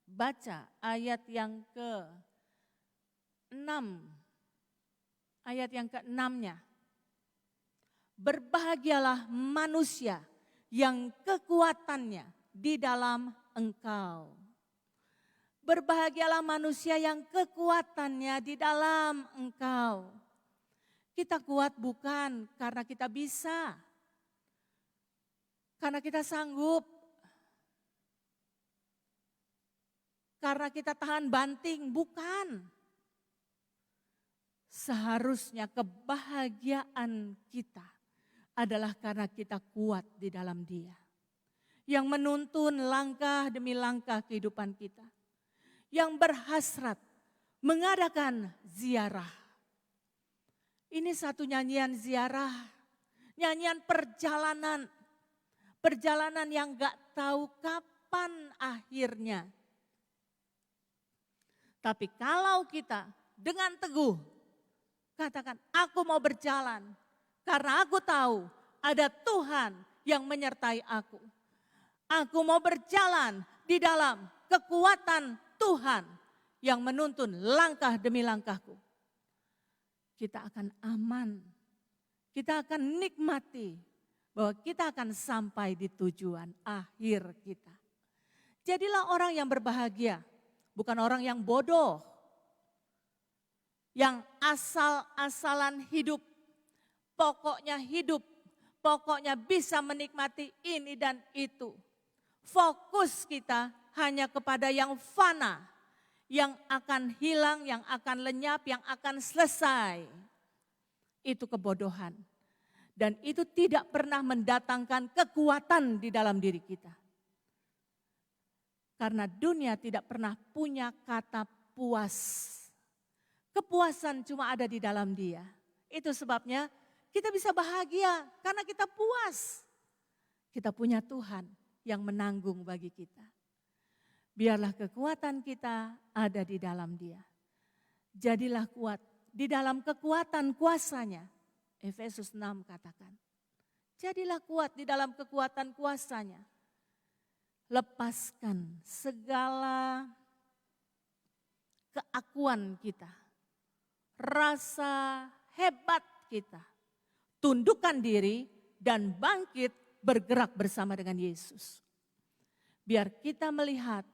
baca ayat yang ke-6. Ayat yang ke-6-nya. Berbahagialah manusia yang kekuatannya di dalam engkau. Berbahagialah manusia yang kekuatannya di dalam engkau. Kita kuat bukan karena kita bisa. Karena kita sanggup. Karena kita tahan banting, bukan. Seharusnya kebahagiaan kita adalah karena kita kuat di dalam Dia. Yang menuntun langkah demi langkah kehidupan kita. Yang berhasrat mengadakan ziarah. Ini satu nyanyian ziarah, nyanyian perjalanan. Perjalanan yang gak tahu kapan akhirnya. Tapi kalau kita dengan teguh katakan, aku mau berjalan karena aku tahu ada Tuhan yang menyertai aku. Aku mau berjalan di dalam kekuatan Tuhan yang menuntun langkah demi langkahku. Kita akan aman, kita akan nikmati bahwa kita akan sampai di tujuan akhir kita. Jadilah orang yang berbahagia, bukan orang yang bodoh, yang asal-asalan hidup, pokoknya bisa menikmati ini dan itu. Fokus kita hanya kepada yang fana, yang akan hilang, yang akan lenyap, yang akan selesai. Itu kebodohan. Dan itu tidak pernah mendatangkan kekuatan di dalam diri kita. Karena dunia tidak pernah punya kata puas. Kepuasan cuma ada di dalam Dia. Itu sebabnya kita bisa bahagia karena kita puas. Kita punya Tuhan yang menanggung bagi kita. Biarlah kekuatan kita ada di dalam Dia. Jadilah kuat di dalam kekuatan kuasanya. Efesus 6 katakan. Jadilah kuat di dalam kekuatan kuasanya. Lepaskan segala keakuan kita. Rasa hebat kita. Tundukkan diri dan bangkit bergerak bersama dengan Yesus. Biar kita melihat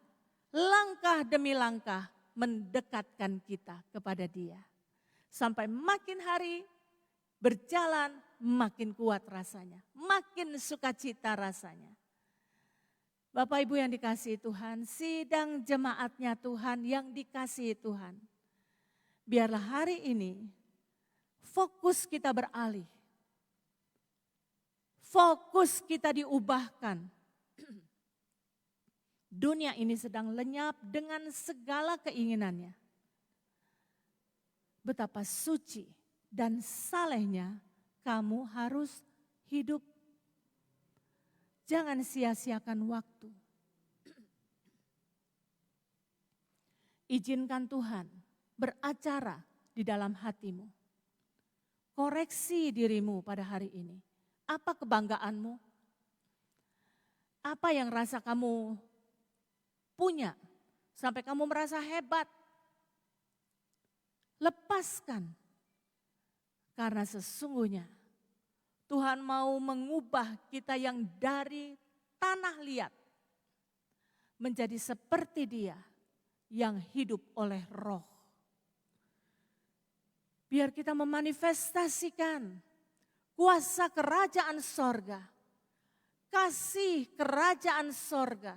langkah demi langkah mendekatkan kita kepada Dia. Sampai makin hari berjalan makin kuat rasanya. Makin sukacita rasanya. Bapak Ibu yang dikasihi Tuhan, sidang jemaatnya Tuhan yang dikasihi Tuhan. Biarlah hari ini fokus kita beralih. Fokus kita diubahkan. Dunia ini sedang lenyap dengan segala keinginannya. Betapa suci dan salehnya kamu harus hidup. Jangan sia-siakan waktu. Izinkan Tuhan beracara di dalam hatimu. Koreksi dirimu pada hari ini. Apa kebanggaanmu? Apa yang rasa kamu punya sampai kamu merasa hebat? Lepaskan. Karena sesungguhnya Tuhan mau mengubah kita yang dari tanah liat menjadi seperti Dia yang hidup oleh Roh. Biar kita memanifestasikan kuasa kerajaan sorga, kasih kerajaan sorga.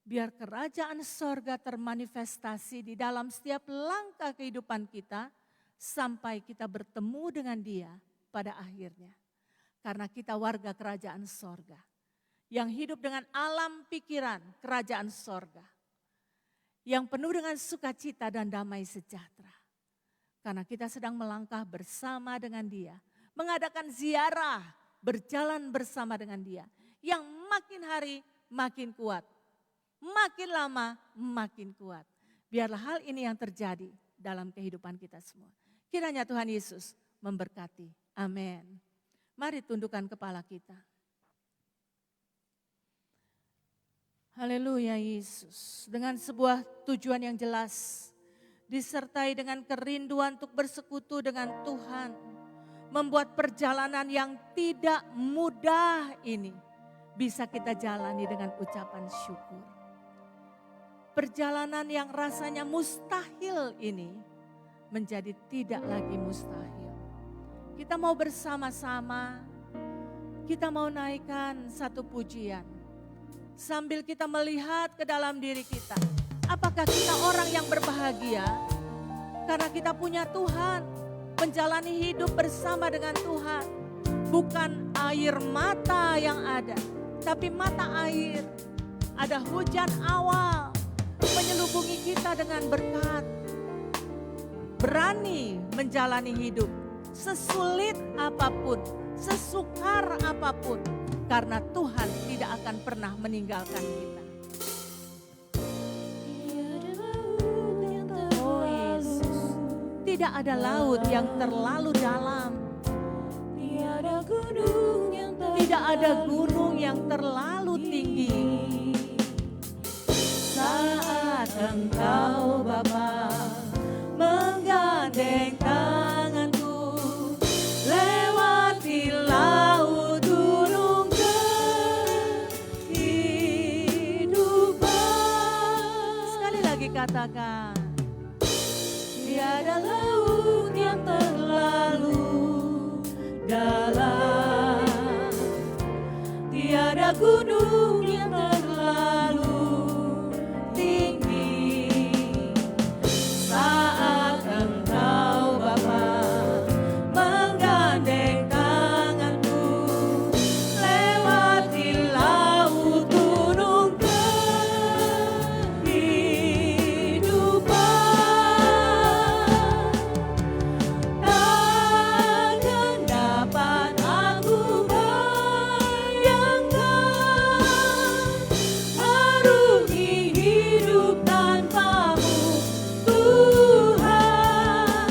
Biar kerajaan sorga termanifestasi di dalam setiap langkah kehidupan kita sampai kita bertemu dengan Dia pada akhirnya. Karena kita warga kerajaan sorga yang hidup dengan alam pikiran kerajaan sorga. Yang penuh dengan sukacita dan damai sejahtera. Karena kita sedang melangkah bersama dengan Dia. Mengadakan ziarah, berjalan bersama dengan Dia. Yang makin hari makin kuat. Makin lama makin kuat. Biarlah hal ini yang terjadi dalam kehidupan kita semua. Kiranya Tuhan Yesus memberkati. Amin. Mari tundukkan kepala kita. Haleluya Yesus. Dengan sebuah tujuan yang jelas. Disertai dengan kerinduan untuk bersekutu dengan Tuhan. Membuat perjalanan yang tidak mudah ini bisa kita jalani dengan ucapan syukur. Perjalanan yang rasanya mustahil ini menjadi tidak lagi mustahil. Kita mau bersama-sama, kita mau naikkan satu pujian. Sambil kita melihat ke dalam diri kita. Apakah kita orang yang berbahagia? Karena kita punya Tuhan, menjalani hidup bersama dengan Tuhan. Bukan air mata yang ada, tapi mata air. Ada hujan awal menyelubungi kita dengan berkat. Berani menjalani hidup sesulit apapun, sesukar apapun. Karena Tuhan tidak akan pernah meninggalkan kita. Oh Yesus, tidak ada laut yang terlalu dalam. Tidak ada gunung yang terlalu tinggi. Saat Engkau Bapa menggandeng tanganku, lewati laut gunung kehidupan. Sekali lagi katakan, tiada laut yang terlalu dalam, tiada gunung yang terlalu tinggi. Saat Engkau Bapa menggandeng tanganku, lewati laut gunung kehidupan. Takkan dapat aku bayangkan arungi hidup tanpamu, Tuhan.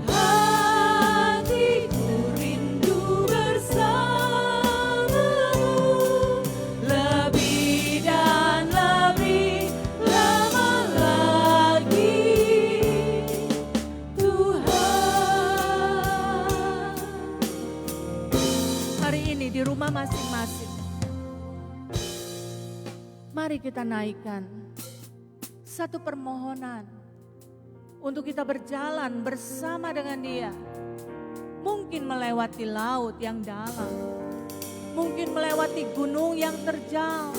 Hatiku rindu bersamamu, lebih dan lebih lama lagi, Tuhan. Hari ini di rumah masing-masing, mari kita naikkan satu permohonan untuk kita berjalan bersama dengan Dia. Mungkin melewati laut yang dalam, mungkin melewati gunung yang terjal.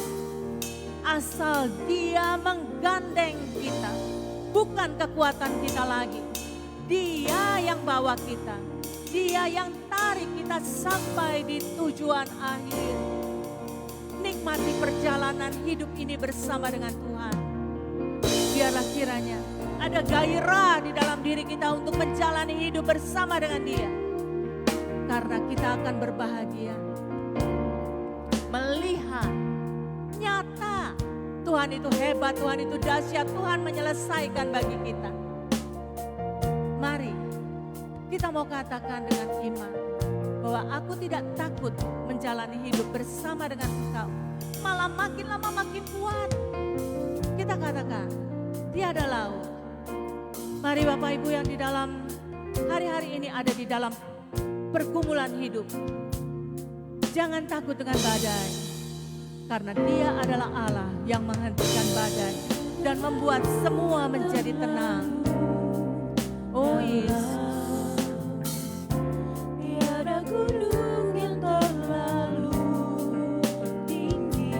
Asal Dia menggandeng kita, bukan kekuatan kita lagi. Dia yang bawa kita, Dia yang tarik kita sampai di tujuan akhir. Nikmati perjalanan hidup ini bersama dengan Tuhan. Biarlah kiranya ada gairah di dalam diri kita untuk menjalani hidup bersama dengan Dia. Karena kita akan berbahagia melihat nyata Tuhan itu hebat, Tuhan itu dahsyat, Tuhan menyelesaikan bagi kita. Mari kita mau katakan dengan iman bahwa aku tidak takut menjalani hidup bersama dengan Engkau. Malah makin lama makin kuat. Kita katakan, tiada laut. Mari Bapak Ibu yang di dalam hari-hari ini ada di dalam pergumulan hidup. Jangan takut dengan badai. Karena Dia adalah Allah yang menghentikan badai dan membuat semua menjadi tenang. Oh Yesus. Tiada gunung yang terlalu tinggi.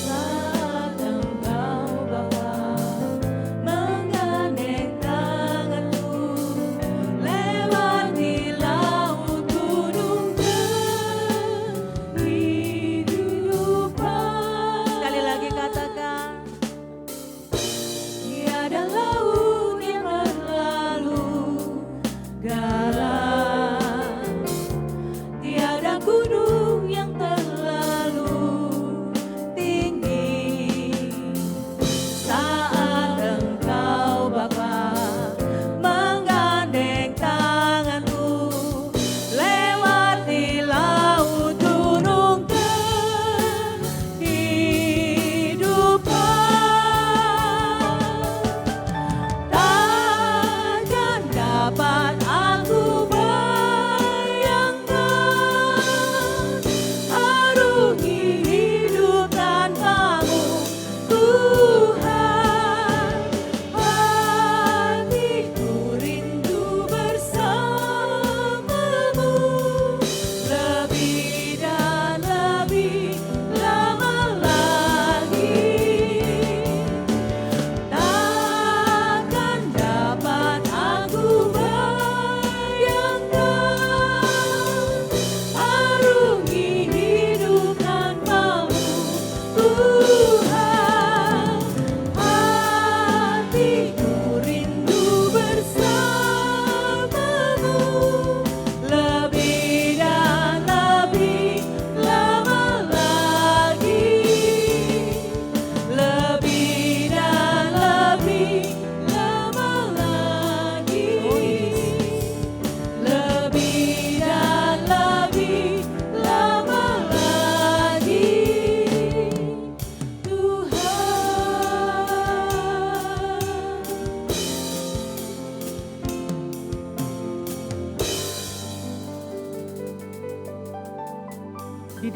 Saat Engkau Bapa menggandeng tanganku, lewati laut gunung kehidupan. Sekali lagi katakan, tiada laut yang terlalu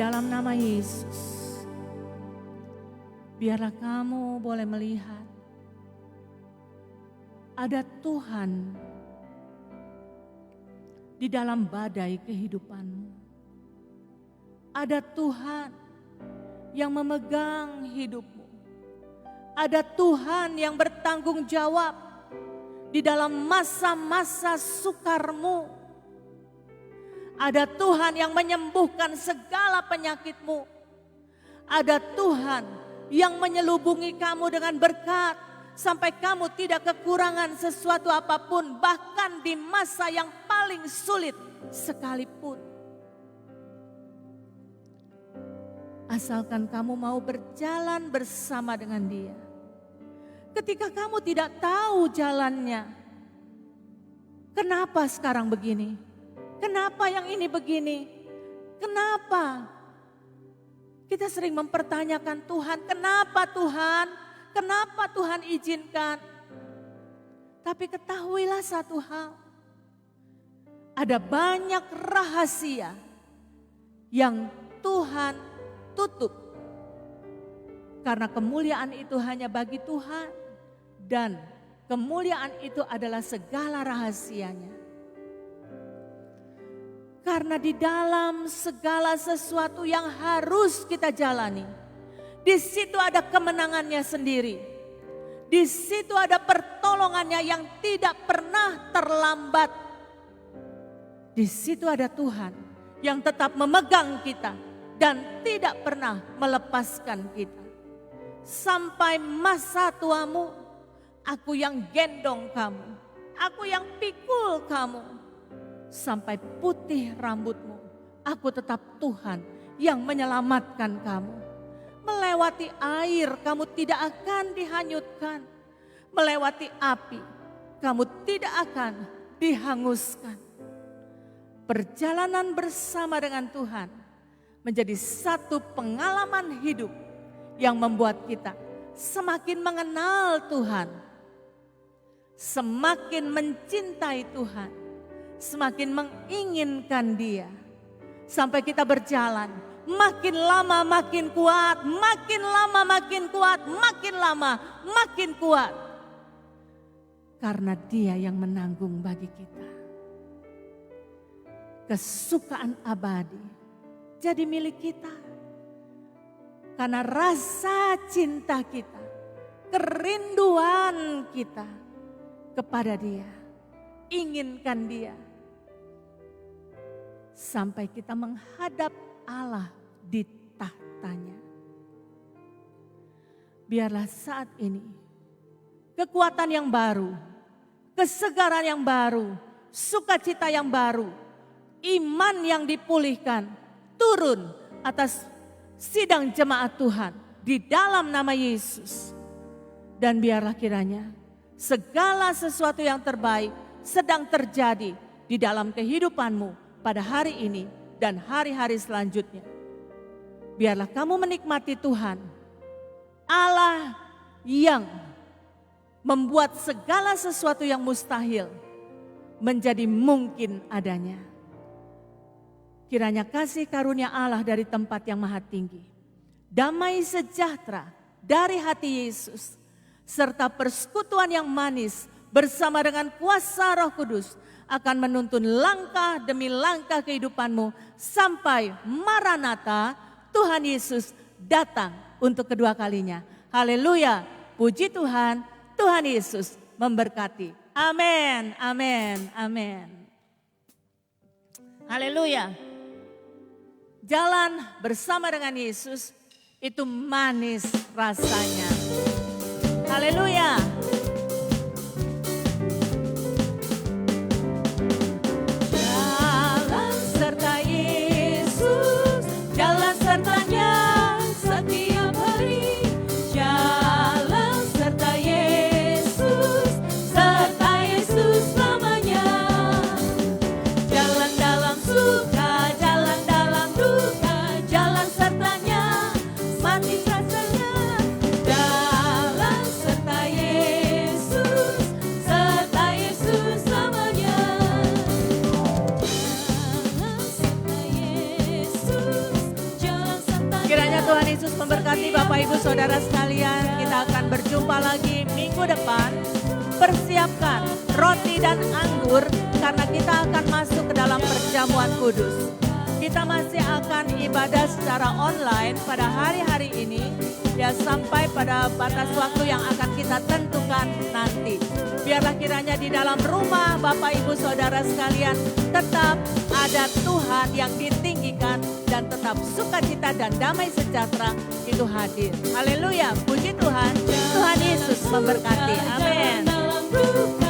dalam nama Yesus, biarlah kamu boleh melihat ada Tuhan di dalam badai kehidupanmu. Ada Tuhan yang memegang hidupmu. Ada Tuhan yang bertanggung jawab di dalam masa-masa sukarmu. Ada Tuhan yang menyembuhkan segala penyakitmu. Ada Tuhan yang menyelubungi kamu dengan berkat sampai kamu tidak kekurangan sesuatu apapun, bahkan di masa yang paling sulit sekalipun. Asalkan kamu mau berjalan bersama dengan Dia. Ketika kamu tidak tahu jalannya, kenapa sekarang begini? Kenapa yang ini begini? Kenapa? Kita sering mempertanyakan Tuhan, kenapa Tuhan? Kenapa Tuhan izinkan? Tapi ketahuilah satu hal. Ada banyak rahasia yang Tuhan tutup. Karena kemuliaan itu hanya bagi Tuhan. Dan kemuliaan itu adalah segala rahasianya. Karena di dalam segala sesuatu yang harus kita jalani, di situ ada kemenangannya sendiri. Di situ ada pertolongannya yang tidak pernah terlambat. Di situ ada Tuhan yang tetap memegang kita dan tidak pernah melepaskan kita. Sampai masa tuamu, aku yang gendong kamu, aku yang pikul kamu. Sampai putih rambutmu, aku tetap Tuhan yang menyelamatkan kamu. Melewati air, kamu tidak akan dihanyutkan. Melewati api, kamu tidak akan dihanguskan. Perjalanan bersama dengan Tuhan menjadi satu pengalaman hidup yang membuat kita semakin mengenal Tuhan, semakin mencintai Tuhan, semakin menginginkan Dia. Sampai kita berjalan, makin lama makin kuat, makin lama makin kuat, makin lama makin kuat. Karena Dia yang menanggung bagi kita. Kesukaan abadi jadi milik kita. Karena rasa cinta kita, kerinduan kita kepada Dia, inginkan Dia. Sampai kita menghadap Allah di tahtanya. Biarlah saat ini kekuatan yang baru, kesegaran yang baru, sukacita yang baru, iman yang dipulihkan turun atas sidang jemaat Tuhan di dalam nama Yesus. Dan biarlah kiranya segala sesuatu yang terbaik sedang terjadi di dalam kehidupanmu pada hari ini dan hari-hari selanjutnya. Biarlah kamu menikmati Tuhan, Allah yang membuat segala sesuatu yang mustahil menjadi mungkin adanya. Kiranya kasih karunia Allah dari tempat yang maha tinggi, damai sejahtera dari hati Yesus, serta persekutuan yang manis bersama dengan kuasa Roh Kudus akan menuntun langkah demi langkah kehidupanmu sampai Maranatha, Tuhan Yesus datang untuk kedua kalinya. Haleluya, puji Tuhan, Tuhan Yesus memberkati. Amin, amin, amin. Haleluya. Jalan bersama dengan Yesus itu manis rasanya. Haleluya. Jalan serta Yesus, jalan sertanya setiap hari. Jalan serta Yesus, serta Yesus selamanya. Jalan dalam suka, jalan dalam duka, jalan sertanya manis rasanya. Jalan serta Yesus. Tuhan Yesus memberkati Bapak Ibu Saudara sekalian. Kita akan berjumpa lagi minggu depan. Persiapkan roti dan anggur karena kita akan masuk ke dalam perjamuan kudus. Kita masih akan ibadah secara online pada hari-hari ini ya sampai pada batas waktu yang akan kita tentukan nanti. Biarlah kiranya di dalam rumah Bapak Ibu Saudara sekalian tetap ada Tuhan yang ditinggikan dan tetap sukacita dan damai sejahtera itu hadir. Haleluya, puji Tuhan. Tuhan Yesus memberkati. Amin.